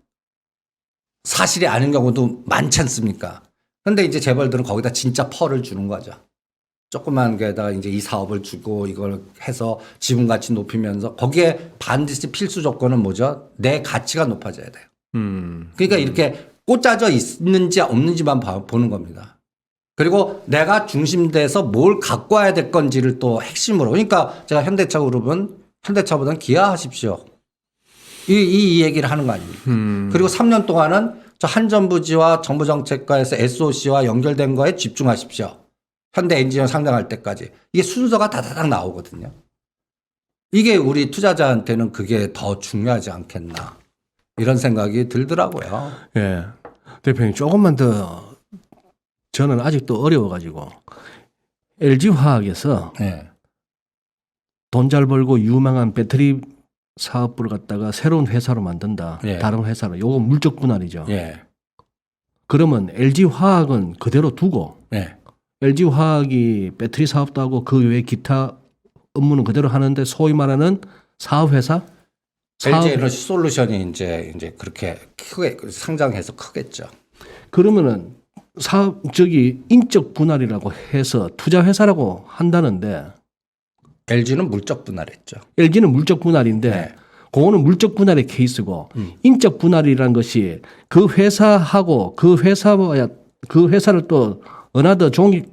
사실이 아닌 경우도 많지 않습니까? 근데 이제 재벌들은 거기다 진짜 펄을 주는 거죠. 조그만 게다가 이제 이 사업을 주고 이걸 해서 지분 가치 높이면서 거기에 반드시 필수 조건은 뭐죠? 내 가치가 높아져야 돼요. 그러니까 이렇게 꽂아져 있는지 없는지만 보는 겁니다. 그리고 내가 중심돼서 뭘 갖고 와야 될 건지를 또 핵심으로. 그러니까 제가 현대차 그룹은 현대차보다는 기아하십시오. 이 얘기를 하는 거 아닙니까? 그리고 3년 동안은 저 한전부지와 정부정책과에서 SOC와 연결된 거에 집중하십시오. 현대 엔지니어 상장할 때까지. 이게 순서가 다다닥 나오거든요. 이게 우리 투자자한테는 그게 더 중요하지 않겠나. 이런 생각이 들더라고요. 예. 대표님 조금만 더 저는 아직도 어려워가지고 LG화학에서 네. 돈 잘 벌고 유망한 배터리 사업부를 갖다가 새로운 회사로 만든다. 예. 다른 회사로. 요거 물적 분할이죠. 예. 그러면 LG화학은 그대로 두고 예. LG화학이 배터리 사업도 하고 그 외에 기타 업무는 그대로 하는데 소위 말하는 사업회사? LG 에너지 솔루션이 이제 그렇게 크게 상장해서 크겠죠. 그러면은 인적 분할이라고 해서 투자 회사라고 한다는데 LG는 물적 분할했죠. LG는 물적 분할인데 네. 그거는 물적 분할의 케이스고 인적 분할이라는 것이 그 회사하고 그 회사를 또 어나더 종이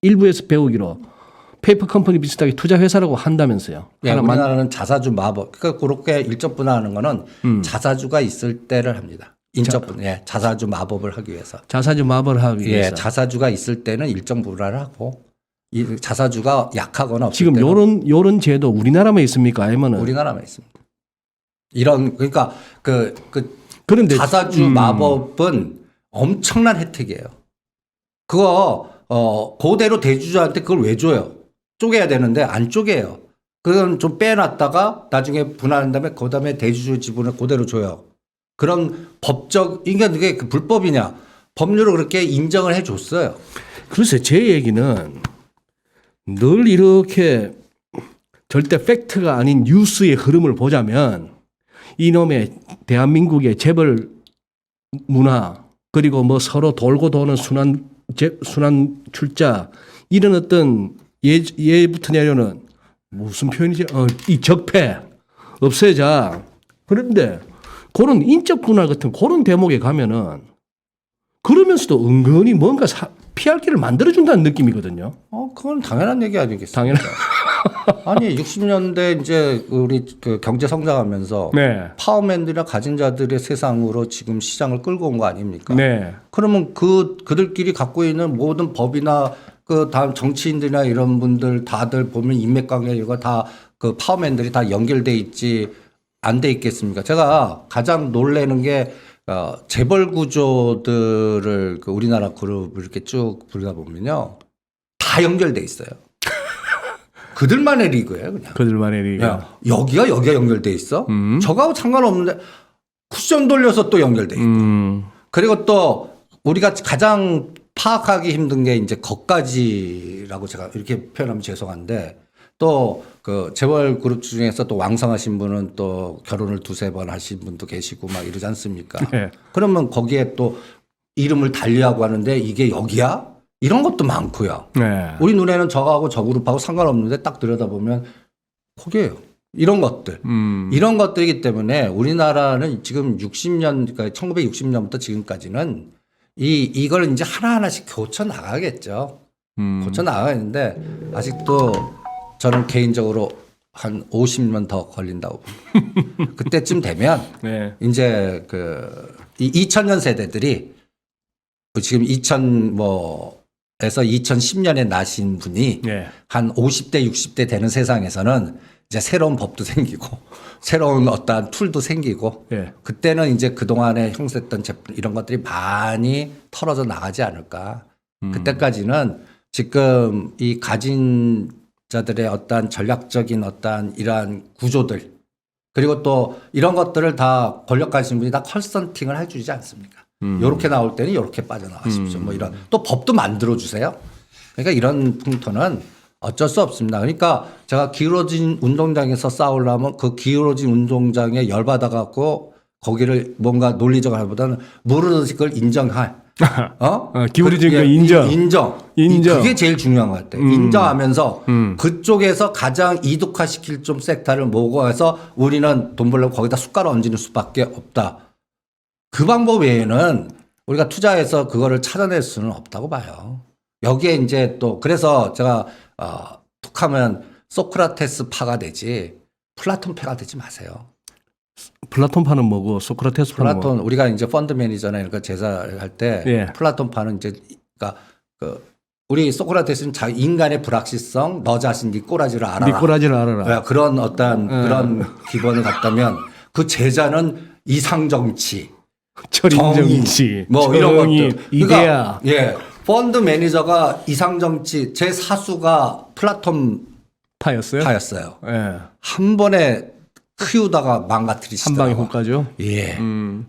일부에서 배우기로 페이퍼 컴퍼니 비슷하게 투자 회사라고 한다면서요. 예, 하나 우리나라는 자사주 마법. 그러니까 그렇게 일적 분할하는 거는 자사주가 있을 때를 합니다. 인적 분할. 예, 자사주 마법을 하기 위해서. 자사주 마법을 하기 예, 위해서. 자사주가 있을 때는 일정 분할을 하고 이 자사주가 약하거나 없을 지금 때는 요런 제도 우리나라만 있습니까? 아니면은 우리나라만 있습니다. 이런 그러니까 그런데 자사주 마법은 엄청난 혜택이에요. 그거 그대로 대주주한테 그걸 왜 줘요? 쪼개야 되는데 안 쪼개요. 그건 좀 빼놨다가 나중에 분할한 다음에 그다음에 대주주 지분을 그대로 줘요. 그런 법적 이게 그 불법이냐? 법률로 그렇게 인정을 해줬어요. 글쎄 제 얘기는 늘 이렇게 절대 팩트가 아닌 뉴스의 흐름을 보자면 이놈의 대한민국의 재벌 문화 그리고 뭐 서로 돌고 도는 순환 출자 이런 어떤 예부터 내려는 무슨 표현이지? 이 적폐 없애자. 그런데 그런 인적 분할 같은 그런 대목에 가면은 그러면서도 은근히 뭔가 피할 길을 만들어준다는 느낌이거든요. 그건 당연한 얘기 아니겠습니까? 당연한. 아니 60년대 이제 우리 그 경제 성장하면서 네. 파워맨들이나 가진 자들의 세상으로 지금 시장을 끌고 온 거 아닙니까? 네. 그러면 그들끼리 갖고 있는 모든 법이나 그 다음 정치인들이나 이런 분들 다들 보면 인맥관계 이거 다 그 파워맨들이 다 연결돼 있지 안 돼 있겠습니까? 제가 가장 놀래는 게 재벌 구조들을 그 우리나라 그룹을 이렇게 쭉 보다 보면요 다 연결돼 있어요. 그들만의 리그예요, 그냥. 그들만의 리그. 야, 여기가 연결돼 있어? 저거하고 상관없는데 쿠션 돌려서 또 연결돼 있고. 그리고 또 우리가 가장 파악하기 힘든 게 이제 거까지라고 제가 이렇게 표현하면 죄송한데 또 그 재벌 그룹 중에서 또 왕성하신 분은 또 결혼을 두세 번 하신 분도 계시고 막 이러지 않습니까? 네. 그러면 거기에 또 이름을 달리하고 하는데 이게 여기야? 이런 것도 많고요. 네. 우리 눈에는 저거하고 저 그룹하고 상관없는데 딱 들여다보면 거기에요. 이런 것들. 이런 것들이기 때문에 우리나라는 지금 60년, 그러니까 1960년부터 지금까지는 이걸 이제 하나하나씩 고쳐 나가겠죠. 고쳐 나가겠는데 아직도 저는 개인적으로 한 50년 더 걸린다고 봅니다. 그때쯤 되면 네. 이제 이 2000년 세대들이 지금 2010년에 나신 분이 네. 한 50대, 60대 되는 세상에서는 이제 새로운 법도 생기고 새로운 어떠한 툴도 생기고 네. 그때는 이제 그동안에 형성했던 제품 이런 것들이 많이 털어져 나가지 않을까. 그때까지는 지금 이 가진 자들의 어떠한 전략적인 어떠한 이러한 구조들 그리고 또 이런 것들을 다 권력 가진 분이 다 컨설팅을 해주지 않습니까? 요렇게 나올 때는 요렇게 빠져나가십시오. 뭐 이런 또 법도 만들어 주세요. 그러니까 이런 풍토는 어쩔 수 없습니다. 그러니까 제가 기울어진 운동장에서 싸우려면 그 기울어진 운동장에 열받아 갖고 거기를 뭔가 논리적으로 하기보다는 무르듯이 그걸 인정할. 기울어진 거 예, 인정. 인정. 그게 제일 중요한 것 같아요. 인정하면서 그쪽에서 가장 이득화시킬 좀 섹터를 모아서 우리는 돈 벌려고 거기다 숟가락 얹는 수밖에 없다. 그 방법 외에는 우리가 투자해서 그거를 찾아낼 수는 없다고 봐요. 여기에 이제 또 그래서 제가 툭하면 소크라테스 파가 되지 플라톤 파가 되지 마세요. 플라톤파는 뭐고 소크라테스파는 뭐? 플라톤 우리가 이제 펀드 매니저나 이런 거 제사를 할 때 예. 플라톤파는 이제 그러니까 우리 소크라테스는 인간의 불확실성 너 자신 네 꼬라지를 알아라. 네 꼬라지를 알아라. 그런 어떤 그런 기본을 갖다면 그 제자는 이상정치, 철인정치, 뭐 이런 정의, 것들. 이데아. 그러니까 예, 펀드 매니저가 이상정치, 제 사수가 플라톤 파였어요? 파였어요. 예. 한 번에 키우다가 한 망가뜨리시더라고요. 방에 훅가죠. 예.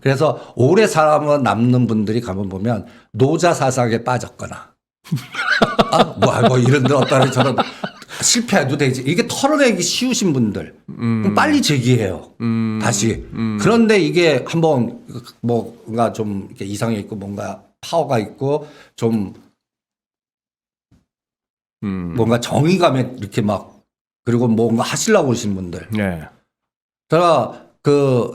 그래서 오래 살아만 남는 분들이 가면 보면 노자 사상에 빠졌거나, 뭐 이런 데 어떤 저런 실패해도 되지. 이게 털어내기 쉬우신 분들. 그럼 빨리 제기해요. 다시. 그런데 이게 한번 뭔가 좀 이렇게 이상이 있고 뭔가 파워가 있고 좀 뭔가 정의감에 이렇게 막 그리고 뭔가 하시려고 오신 분들. 네. 제가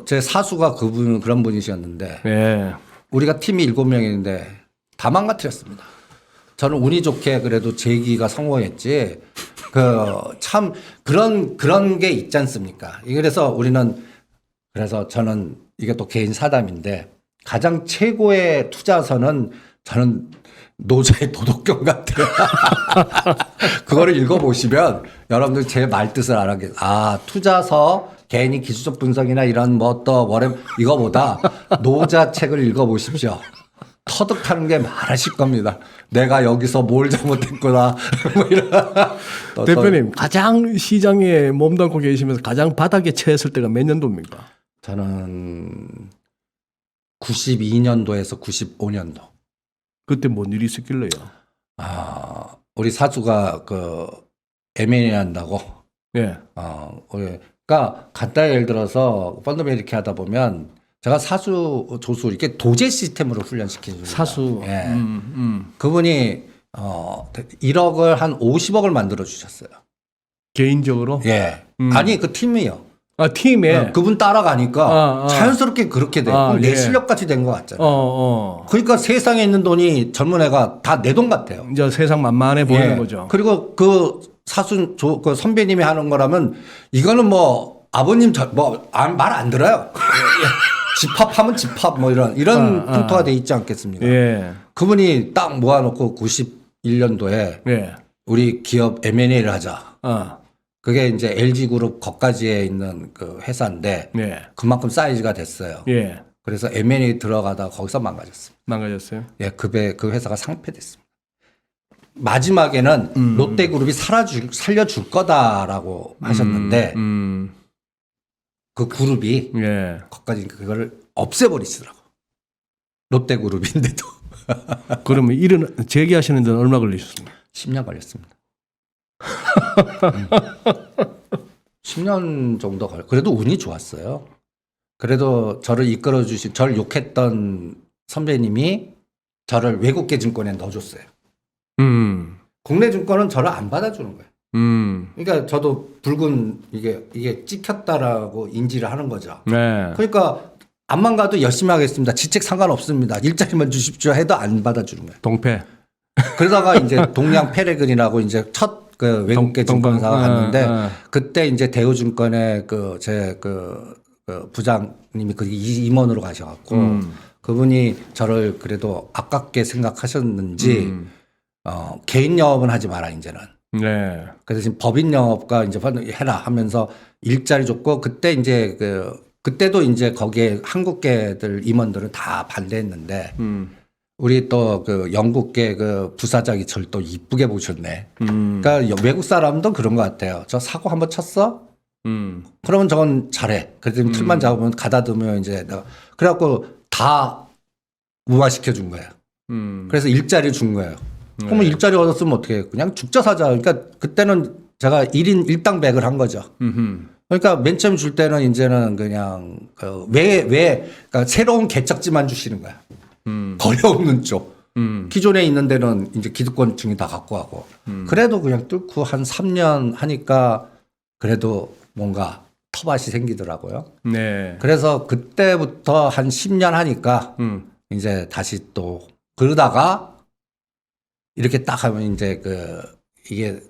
제 사수가 그런 분이셨는데 네. 우리가 팀이 7명인데 다 망가뜨렸습니다. 저는 운이 좋게 그래도 제기가 성공했지. 참 그런 게 있지 않습니까? 그래서 저는 이게 또 개인 사담인데 가장 최고의 투자서는 저는 노자의 도덕경 같아요. 그거를 읽어보시면 여러분들 제 말뜻을 알아게. 투자서 개인이 기술적 분석이나 이런 뭐 또 이거보다 노자 책을 읽어보십시오. 터득하는 게 많으실 겁니다. 내가 여기서 뭘 잘못했구나. 뭐 이런. 대표님 가장 시장에 몸담고 계시면서 가장 바닥에 처했을 때가 몇 년도입니까? 저는 92년도에서 95년도. 그때 뭔 일이 있었길래요? 우리 사수가 M&A 한다고. 예. 그러니까 간단히 예를 들어서 펀드 이렇게 하다 보면 제가 사수 조수 이렇게 도제 시스템으로 훈련시키는 사수. 예. 그분이 1억을 한 50억을 만들어 주셨어요. 개인적으로? 예. 아니 그 팀이요. 팀에. 그분 따라가니까 자연스럽게 그렇게 돼. 내 예. 실력같이 된 것 같잖아요. 그러니까 세상에 있는 돈이 젊은 애가 다 내 돈 같아요. 이제 세상 만만해 보이는 예. 거죠. 그리고 그 사수 그 선배님이 하는 거라면 이거는 뭐 아버님 말 안 들어요. 집합하면 집합 뭐 이런 풍토가 돼 있지 않겠습니까? 예. 그분이 딱 모아놓고 91년도에 예. 우리 기업 M&A를 하자. 어. 그게 이제 LG그룹 거까지에 있는 그 회사인데 예. 그만큼 사이즈가 됐어요. 예. 그래서 M&A 들어가다 거기서 망가졌습니다. 망가졌어요? 예, 그 회사가 상폐됐습니다. 마지막에는 롯데그룹이 살려줄 거다라고 하셨는데 그 그룹이 예. 거기까지 그걸 없애버리시더라고. 롯데그룹인데도 그러면 재기하시는 데는 얼마 걸리셨습니까? 10년 걸렸습니다. 10년 정도 그래도 운이 좋았어요. 그래도 저를 이끌어주신, 저를 욕했던 선배님이 저를 외국계 증권에 넣어줬어요. 국내 증권은 저를 안 받아주는 거예요. 그러니까 저도 붉은 이게 찍혔다라고 인지를 하는 거죠. 네. 그러니까 암만 가도 열심히 하겠습니다. 지책 상관없습니다. 일자리만 주십시오 해도 안 받아주는 거예요. 동패. 그러다가 이제 동양 페레그린하고 이제 첫 그 외국계 증권사가 갔는데 그때 이제 대우증권의 그 부장님이 그 임원으로 가셔갖고 그분이 저를 그래도 아깝게 생각하셨는지 개인 영업은 하지 마라 이제는. 네. 그래서 지금 법인 영업과 이제 해라 하면서 일자리 줬고 그때 이제 그때도 이제 거기에 한국계들 임원들은 다 반대했는데 우리 또 그 영국계 그 부사장이 저를 또 이쁘게 보셨네. 그러니까 외국 사람도 그런 것 같아요. 저 사고 한번 쳤어? 그러면 저건 잘해. 그래도 틀만 잡으면 가다듬으면 이제 내가 그래갖고 다 무마시켜 준 거예요. 그래서 일자리 준 거예요. 그러면 일자리 얻었으면 어떻게 해? 그냥 죽자 사자. 그러니까 그때는 제가 1인 1당백을 한 거죠. 그러니까 맨 처음 줄 때는 이제는 그냥 그러니까 새로운 개척지만 주시는 거야. 거래 없는 쪽. 기존에 있는 데는 이제 기득권층이 다 갖고 가고. 그래도 그냥 뚫고 한 3년 하니까 그래도 뭔가 터밭이 생기더라고요. 네. 그래서 그때부터 한 10년 하니까 이제 다시 또 그러다가 이렇게 딱 하면 이제 이게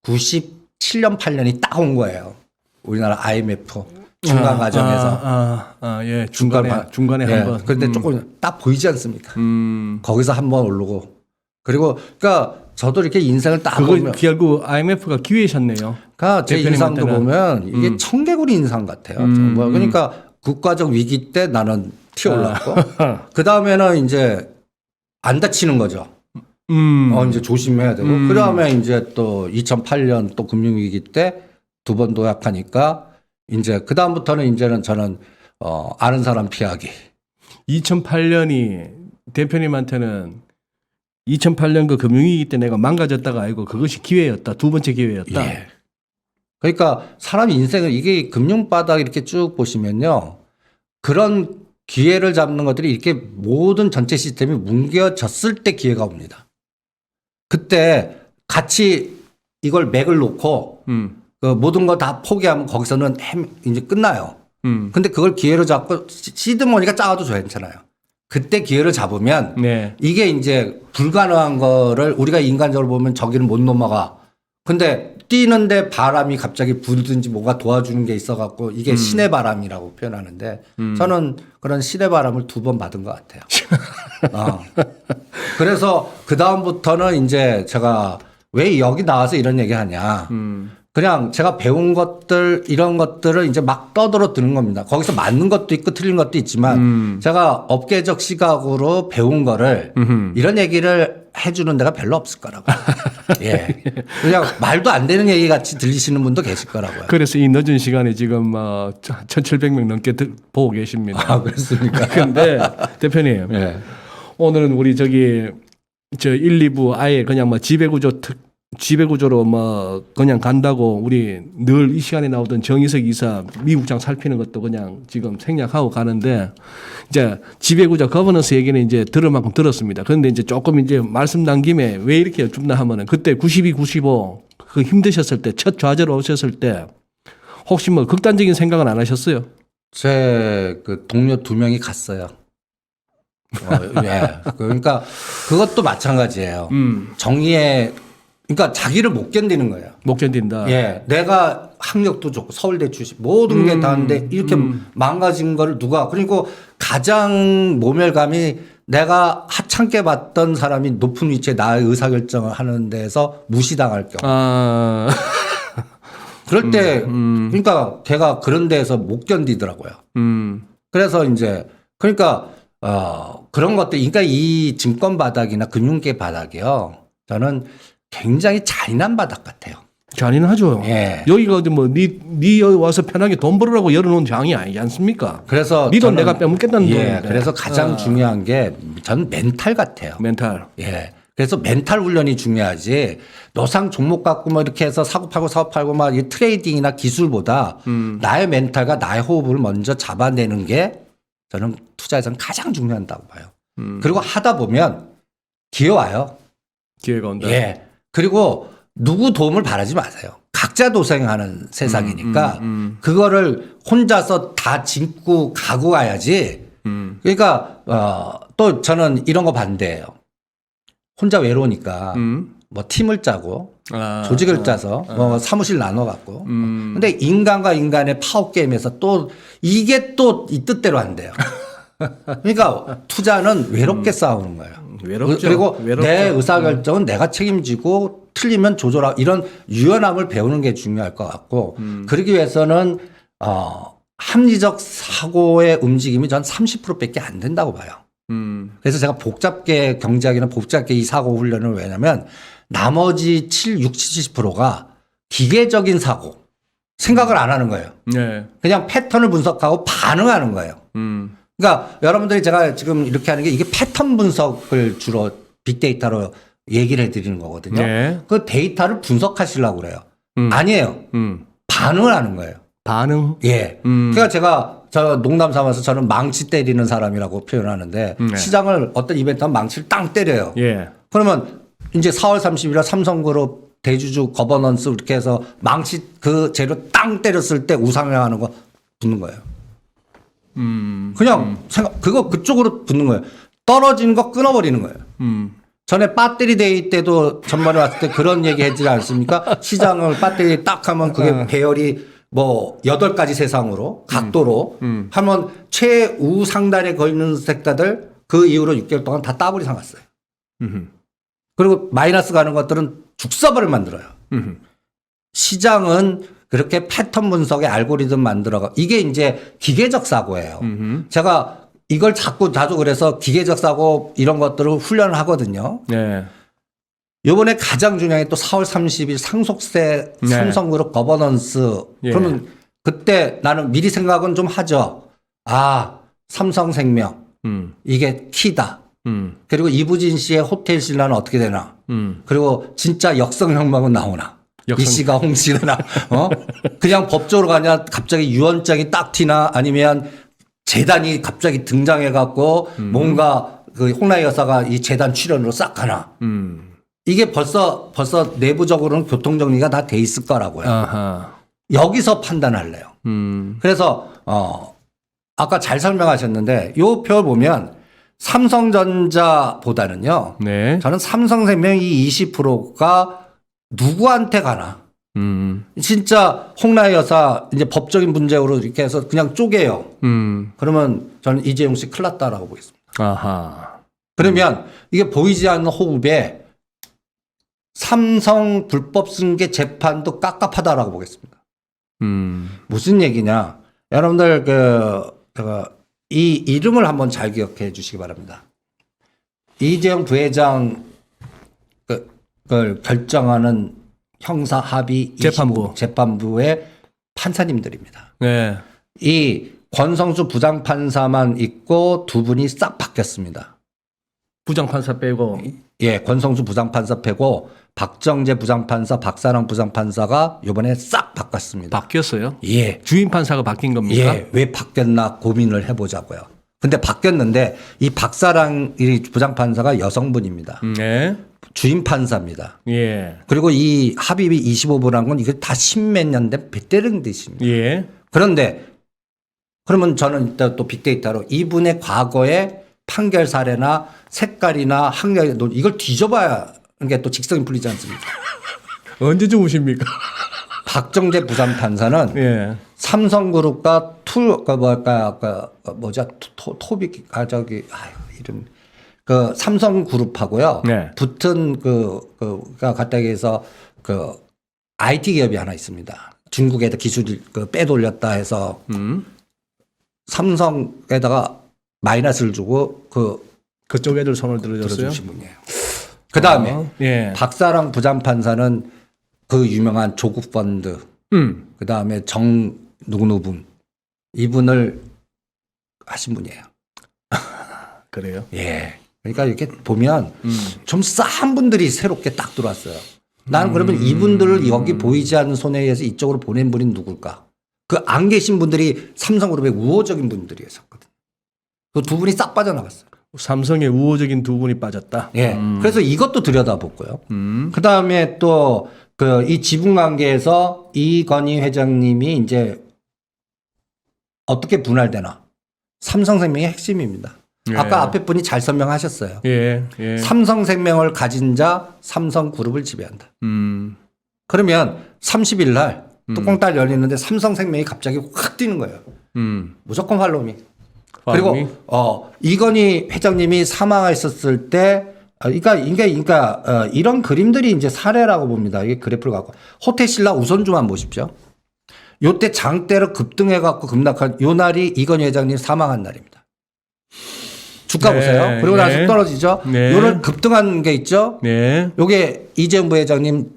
97년 8년이 딱 온 거예요. 우리나라 IMF 중간 과정에서. 예. 중간에 예, 한번. 그런데 조금 딱 보이지 않습니까? 거기서 한번 오르고. 그리고 그러니까 저도 이렇게 인생을 딱 그거 보면 결국 IMF가 기회셨네요. 그러니까 제 인상도 대표님한테는. 보면 이게 청개구리 인상 같아요. 정말. 그러니까 국가적 위기 때 나는 튀어올랐고 그 다음에는 이제 안 다치는 거죠. 이제 조심해야 되고 그 다음에 이제 또 2008년 또 금융위기 때 두 번 도약하니까 이제 그 다음부터는 이제는 저는 아는 사람 피하기. 2008년이 대표님한테는 2008년 그 금융위기 때 내가 망가졌다가 아니고 그것이 기회였다. 두 번째 기회였다. 예. 그러니까 사람 인생을 이게 금융바닥 이렇게 쭉 보시면요. 그런 기회를 잡는 것들이 이렇게 모든 전체 시스템이 뭉개졌을 때 기회가 옵니다. 그때 같이 이걸 맥을 놓고 그 모든 거 다 포기하면 거기서는 이제 끝나요. 근데 그걸 기회로 잡고 시드머니가 작아도 괜찮아요. 그때 기회를 잡으면 네. 이게 이제 불가능한 거를 우리가 인간적으로 보면 저기는 못 넘어가. 근데 뛰는데 바람이 갑자기 불든지 뭐가 도와주는 게 있어갖고 이게 신의 바람이라고 표현하는데 저는 그런 신의 바람을 2번 받은 것 같아요. 그래서 그 다음부터는 이제 제가 왜 여기 나와서 이런 얘기 하냐. 그냥 제가 배운 것들 이런 것들을 이제 막 떠들어 드는 겁니다. 거기서 맞는 것도 있고 틀린 것도 있지만 제가 업계적 시각으로 배운 거를 이런 얘기를 해주는 데가 별로 없을 거라고. 예. 그냥 말도 안 되는 얘기 같이 들리시는 분도 계실 거라고요. 그래서 이 늦은 시간에 지금 1,700명 넘게 보고 계십니다. 아, 그렇습니까? 근데 대표님, 예. 오늘은 우리 저 1, 2부 아예 그냥 지배구조로 그냥 간다고 우리 늘 이 시간에 나오던 정의석 이사 미국장 살피는 것도 그냥 지금 생략하고 가는데 이제 지배구조 거버넌스 얘기는 이제 들을 만큼 들었습니다. 그런데 이제 조금 이제 말씀 난 김에 왜 이렇게 여쭙나 하면은 그때 92, 95 그 힘드셨을 때 첫 좌절 오셨을 때 혹시 극단적인 생각은 안 하셨어요? 제 그 동료 2명이 갔어요. 예. 그러니까 그것도 마찬가지예요. 그러니까 자기를 못 견디는 거예요. 못 견딘다. 예. 내가 학력도 좋고 서울대 출신 모든 게 다인데 이렇게 망가진 거를 그리고 가장 모멸감이 내가 하찮게 봤던 사람이 높은 위치에 나의 의사결정을 하는 데서 무시당할 경우. 그럴 때 그러니까 걔가 그런 데에서 못 견디더라고요. 그래서 이제 그러니까 그런 것들 그러니까 이 증권 바닥이나 금융계 바닥이요. 저는 굉장히 잔인한 바닥 같아요. 잔인하죠. 예. 여기가 어디 네 와서 편하게 돈 벌으라고 열어놓은 장이 아니지 않습니까? 그래서 네 돈 내가 빼먹겠다는 돈인데. 그래서 가장 중요한 게 저는 멘탈 같아요. 멘탈. 예. 그래서 멘탈 훈련이 중요하지. 노상 종목 갖고 이렇게 해서 사고 팔고 막 이 트레이딩이나 기술보다 나의 멘탈과 나의 호흡을 먼저 잡아내는 게 저는 투자에서는 가장 중요하다고 봐요. 그리고 하다 보면 기회 와요. 기회가 온다. 예. 그리고 누구 도움을 바라지 마세요. 각자 도생하는 세상이니까 그거를 혼자서 다 짚고 가고 가야지. 그러니까 또 저는 이런 거 반대예요. 혼자 외로우니까 뭐 팀을 짜고 조직을 짜서 뭐 사무실 나눠 갖고. 근데 인간과 인간의 파워 게임에서 또 이게 또 이 뜻대로 안 돼요. 그러니까 투자는 외롭게 싸우는 거예요. 외롭죠. 그리고 외롭죠. 내 의사결정은 내가 책임지고 틀리면 조절하고 이런 유연함을 배우는 게 중요할 것 같고 그러기 위해서는 합리적 사고의 움직임이 전 30%밖에 안 된다고 봐요. 그래서 제가 복잡계 경제학이나 복잡계 이 사고 훈련을 왜냐면 나머지 60, 70%가 기계적인 사고 생각을 안 하는 거예요. 네. 그냥 패턴을 분석하고 반응하는 거예요. 그러니까 여러분들이 제가 지금 이렇게 하는 게 이게 패턴 분석을 주로 빅데이터로 얘기를 해드리는 거거든요. 네. 그 데이터를 분석하시려고 그래요. 아니에요. 반응을 하는 거예요. 반응. 예. 그러니까 제가 저 농담 삼아서 저는 망치 때리는 사람이라고 표현하는데 네. 시장을 어떤 이벤트 하면 망치를 땅 때려요. 예. 그러면 이제 4월 30일에 삼성그룹 대주주 거버넌스 이렇게 해서 망치 그 재료 땅 때렸을 때 우상향하는 거 붙는 거예요. 그냥 생각 그거 그쪽으로 붙는 거예요. 떨어지는 거 끊어버리는 거예요. 전에 배터리 데이 때도 전반에 왔을 때 그런 얘기 했지 않습니까? 시장을 배터리 딱 하면 그게 배열이 뭐 8가지 세상으로 각도로 하면 최우 상단에 걸리는 섹터들 그 이후로 6개월 동안 다 따블이 상갔어요. 그리고 마이너스 가는 것들은 죽서버를 만들어요. 시장은 그렇게 패턴 분석의 알고리즘 만들어가 이게 이제 기계적 사고예요. 제가 이걸 자꾸 자주 그래서 기계적 사고 이런 것들을 훈련을 하거든요. 네. 요번에 가장 중요한 게 또 4월 30일 상속세 네. 삼성그룹 거버넌스. 예. 그러면 그때 나는 미리 생각은 좀 하죠. 아, 삼성생명. 이게 키다. 그리고 이부진 씨의 호텔 신라는 어떻게 되나. 그리고 진짜 역성혁명은 나오나. 이 씨가 홍 씨나 그냥 법조로 가냐 갑자기 유언장이 딱 튀나 아니면 재단이 갑자기 등장해 갖고 뭔가 그 홍라희 여사가 이 재단 출연으로 싹 가나. 이게 벌써 내부적으로는 교통 정리가 다 돼 있을 거라고요. 아하. 여기서 판단할래요. 그래서 아까 잘 설명하셨는데 요 표 보면 삼성전자보다는요. 네. 저는 삼성생명이 20%가 누구한테 가나. 진짜 홍라희 여사 이제 법적인 문제로 이렇게 해서 그냥 쪼개요. 그러면 저는 이재용 씨 큰일 났다라고 보겠습니다. 아하. 그러면 이게 보이지 않는 호흡에 삼성 불법 승계 재판도 깝깝하다라고 보겠습니다. 무슨 얘기냐? 여러분들 이 이름을 한번 잘 기억해 주시기 바랍니다. 이재용 부회장 그 결정하는 형사 합의 재판부의 판사님들입니다. 네. 이 권성수 부장판사만 있고 두 분이 싹 바뀌었습니다. 부장판사 빼고. 예, 권성수 부장판사 빼고 박정재 부장판사, 박사랑 부장판사가 이번에 싹 바꿨습니다. 바뀌었어요? 예. 주임 판사가 바뀐 겁니까? 예, 왜 바뀌었나 고민을 해보자고요. 근데 바뀌었는데 이 박사랑 이 부장판사가 여성분입니다. 네. 주임 판사입니다. 예. 그리고 이 합의비 25불한 건 이게 다 십몇 년 된 베테랑 뜻입니다. 예. 그런데 그러면 저는 일단 또 빅데이터로 이분의 과거의 판결 사례나 색깔이나 학력 이걸 뒤져봐야 게 또 직성이 풀리지 않습니까? 언제 주무십니까? 박정재 부장판사는 예. 삼성그룹과 토빅 이름 그 삼성그룹하고요. 네. 붙은 그가 갖다기 해서 그 IT 기업이 하나 있습니다. 중국에다 기술 빼돌렸다 해서 삼성에다가 마이너스를 주고 그쪽 애들 손을 들어줬어요. 들어주신 분이에요. 그 다음에 예. 박사랑 부장판사는 그 유명한 조국 펀드, 그 다음에 정 누구누분 이분을 하신 분이에요. 그래요? 예. 그러니까 이렇게 보면 좀 싼 분들이 새롭게 딱 들어왔어요. 나는 그러면 이분들을 여기 보이지 않는 손에 의해서 이쪽으로 보낸 분이 누굴까? 그 안 계신 분들이 삼성그룹의 우호적인 분들이었거든요. 그 두 분이 싹 빠져나갔어요. 삼성의 우호적인 두 분이 빠졌다. 예. 그래서 이것도 들여다보고요. 그 다음에 또 이 지분 관계에서 이건희 회장님이 이제 어떻게 분할되나. 삼성생명의 핵심입니다. 예. 아까 앞에 분이 잘 설명하셨어요. 예, 예. 삼성생명을 가진 자 삼성그룹을 지배한다. 그러면 30일 날 뚜껑 딱 열리는데 삼성생명이 갑자기 확 뛰는 거예요. 무조건 활로미. 그리고 이건희 회장님이 사망하셨을 때 이런 그림들이 이제 사례라고 봅니다. 이게 그래프를 갖고 호텔신라 우선주만 보십시오. 요때 장대로 급등해 갖고 급락한 요 날이 이건희 회장님 사망한 날입니다. 주가 네, 보세요. 그리고 나서 네. 떨어지죠. 네. 요를 급등한 게 있죠. 네. 요게 이재용 부회장님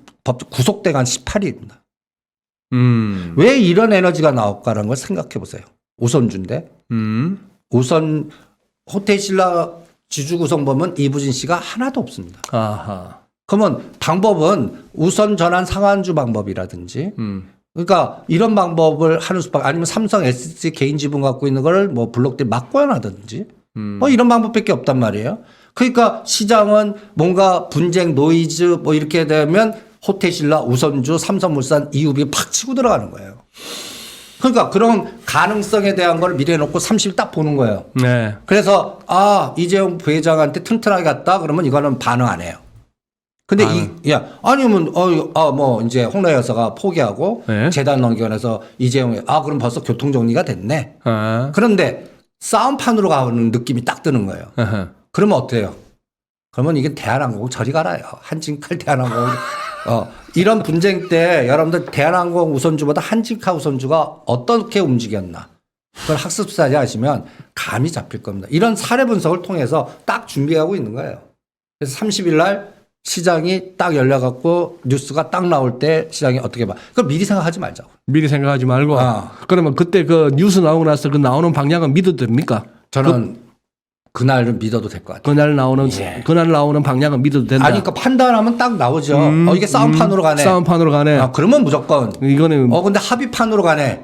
구속돼간 18일입니다. 왜 이런 에너지가 나올까라는 걸 생각해 보세요. 우선주인데. 우선 호텔신라 지주 구성 보면 이부진 씨가 하나도 없습니다. 아하. 그러면 방법은 우선 전환 상한주 방법이라든지 그러니까 이런 방법을 하는 수밖에 아니면 삼성 SC 개인 지분 갖고 있는 걸 뭐 블록들 막고연하든지 뭐 이런 방법밖에 없단 말이에요. 그러니까 시장은 뭔가 분쟁 노이즈 뭐 이렇게 되면 호텔신라 우선주 삼성물산 이유비 팍 치고 들어가는 거예요. 그러니까 그런 가능성에 대한 걸 미래에 놓고 30일 딱 보는 거예요. 네. 그래서 이재용 부회장한테 튼튼하게 갔다 그러면 이거는 반응 안 해요. 근데 아니면 뭐 이제 홍래 여사가 포기하고 네. 재단 넘겨내서 이재용이 그럼 벌써 교통 정리가 됐네. 아. 그런데 싸움판으로 가는 느낌이 딱 드는 거예요. 아하. 그러면 어때요? 그러면 이게 대한항공 저리 가라요. 한진칼 대한항공. 이런 분쟁 때 여러분들 대한항공 우선주보다 한진카 우선주가 어떻게 움직였나. 그걸 학습사지 하시면 감이 잡힐 겁니다. 이런 사례 분석을 통해서 딱 준비하고 있는 거예요. 그래서 30일 날 시장이 딱 열려갖고 뉴스가 딱 나올 때 시장이 어떻게 봐. 그걸 미리 생각하지 말자고. 미리 생각하지 말고. 그러면 그때 그 뉴스 나오고 나서 그 나오는 방향은 믿어도 됩니까? 저는 그날은 믿어도 될 것 같아요. 그날 나오는 방향은 믿어도 된다. 그러니까 판단하면 딱 나오죠. 이게 싸움판으로 가네. 싸움판으로 가네. 그러면 무조건. 이거는 근데 합의판으로 가네.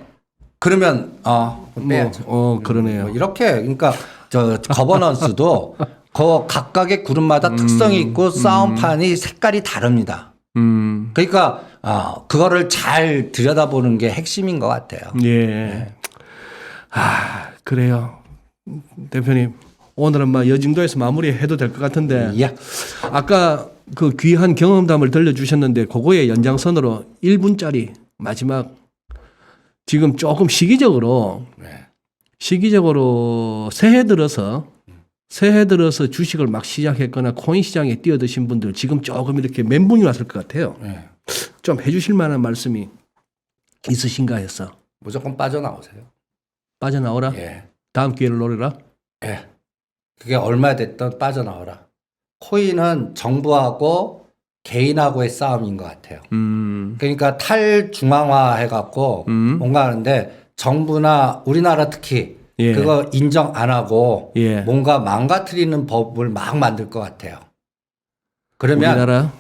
그러면 빼야죠. 그러네요. 이렇게 그러니까 거버넌스도 그 각각의 그룹마다 특성이 있고 싸움판이 색깔이 다릅니다. 그러니까 그거를 잘 들여다보는 게 핵심인 것 같아요. 예. 네. 그래요. 대표님, 오늘은 막 여진도에서 마무리해도 될 것 같은데 예. 아까 그 귀한 경험담을 들려주셨는데 그거의 연장선으로 1분짜리 마지막 지금 조금 시기적으로 새해 들어서 주식을 막 시작했거나 코인 시장에 뛰어드신 분들 지금 조금 이렇게 멘붕이 왔을 것 같아요. 좀 해주실 만한 말씀이 있으신가 해서. 무조건 빠져나오세요. 빠져나오라? 예. 다음 기회를 노려라? 예. 그게 얼마 됐든 빠져나오라. 코인은 정부하고 개인하고의 싸움인 것 같아요. 그러니까 탈중앙화 해갖고 뭔가 하는데 정부나 우리나라 특히 그거 인정 안 하고 뭔가 망가뜨리는 법을 막 만들 것 같아요. 그러면 우리나라?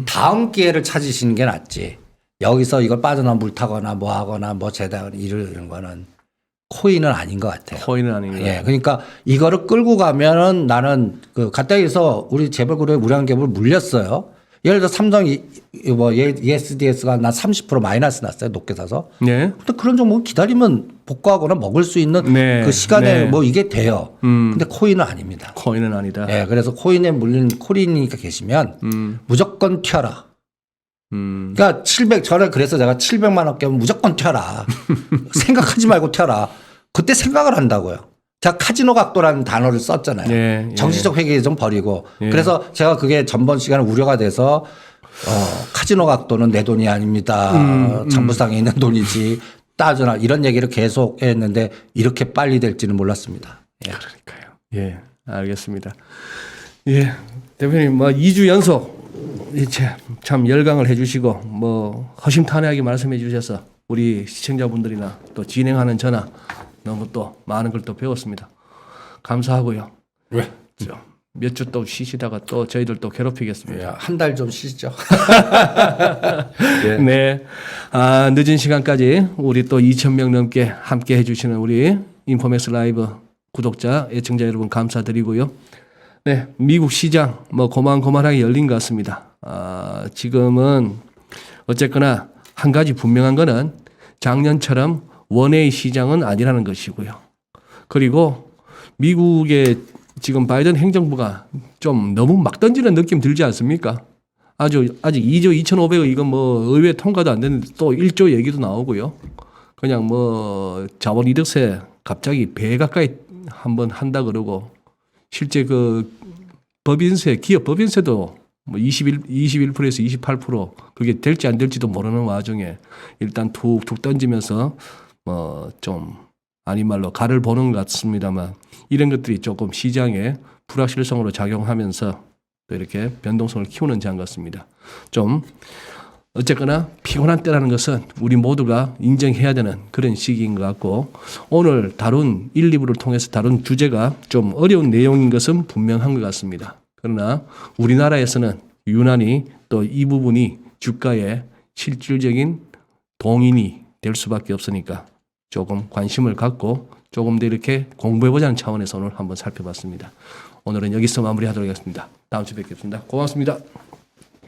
다음 기회를 찾으시는 게 낫지. 여기서 이걸 빠져나 물 타거나 뭐 하거나 뭐 재단 이런 거는 코인은 아닌 것 같아요. 코인은 아닌 것 같아요. 그러니까 이거를 끌고 가면은 나는 가까이서 우리 재벌그룹의 우량갭을 물렸어요. 예를 들어 삼성 ESDS가 나 30% 마이너스 났어요. 높게 사서. 네. 근데 그런 종목은 기다리면 복구하거나 먹을 수 있는 그 시간에 뭐 이게 돼요. 근데 코인은 아닙니다. 코인은 아니다. 그래서 코인에 물린 코인이니까 계시면 무조건 튀어라. 그러니까 저는 그래서 내가 700만 원 깨면 무조건 튀어라. 생각하지 말고 튀어라. 그때 생각을 한다고요. 제가 카지노 각도라는 단어를 썼잖아요. 정치적 회계 좀 버리고. 그래서 제가 그게 전번 시간에 우려가 돼서 카지노 각도는 내 돈이 아닙니다. 장부상에 있는 돈이지. 따져라. 이런 얘기를 계속 했는데 이렇게 빨리 될지는 몰랐습니다. 그러니까요. 알겠습니다. 대표님 뭐 2주 연속 참 열강을 해주시고 뭐 허심탄회하게 말씀해 주셔서 우리 시청자분들이나 또 진행하는 저나 너무 또 많은 걸 또 배웠습니다. 감사하고요. 몇 주 또 쉬시다가 또 저희들 또 괴롭히겠습니다. 한 달 좀 쉬시죠. 네. 늦은 시간까지 우리 또 2,000명 넘게 함께 해주시는 우리 인포맥스 라이브 구독자, 애청자 여러분 감사드리고요. 네, 미국 시장 뭐 고만고만하게 열린 것 같습니다. 지금은 어쨌거나 한 가지 분명한 거는 작년처럼 원웨이 시장은 아니라는 것이고요. 그리고 미국의 지금 바이든 행정부가 좀 너무 막 던지는 느낌 들지 않습니까? 아직 2조 2,500억 이건 뭐 의회 통과도 안 되는데 또 1조 얘기도 나오고요. 그냥 뭐 자본이득세 갑자기 배 가까이 한번 한다 그러고 실제 그 법인세, 기업 법인세도 뭐 21%에서 28% 그게 될지 안 될지도 모르는 와중에 일단 툭툭 던지면서 좀 아닌 말로 가를 보는 것 같습니다만 이런 것들이 조금 시장에 불확실성으로 작용하면서 또 이렇게 변동성을 키우는 장 같습니다. 좀 어쨌거나 피곤한 때라는 것은 우리 모두가 인정해야 되는 그런 시기인 것 같고 오늘 다룬 1, 2부를 통해서 다룬 주제가 좀 어려운 내용인 것은 분명한 것 같습니다. 그러나 우리나라에서는 유난히 또 이 부분이 주가의 실질적인 동인이 될 수밖에 없으니까 조금 관심을 갖고 조금 더 이렇게 공부해보자는 차원에서 오늘 한번 살펴봤습니다. 오늘은 여기서 마무리하도록 하겠습니다. 다음 주에 뵙겠습니다. 고맙습니다.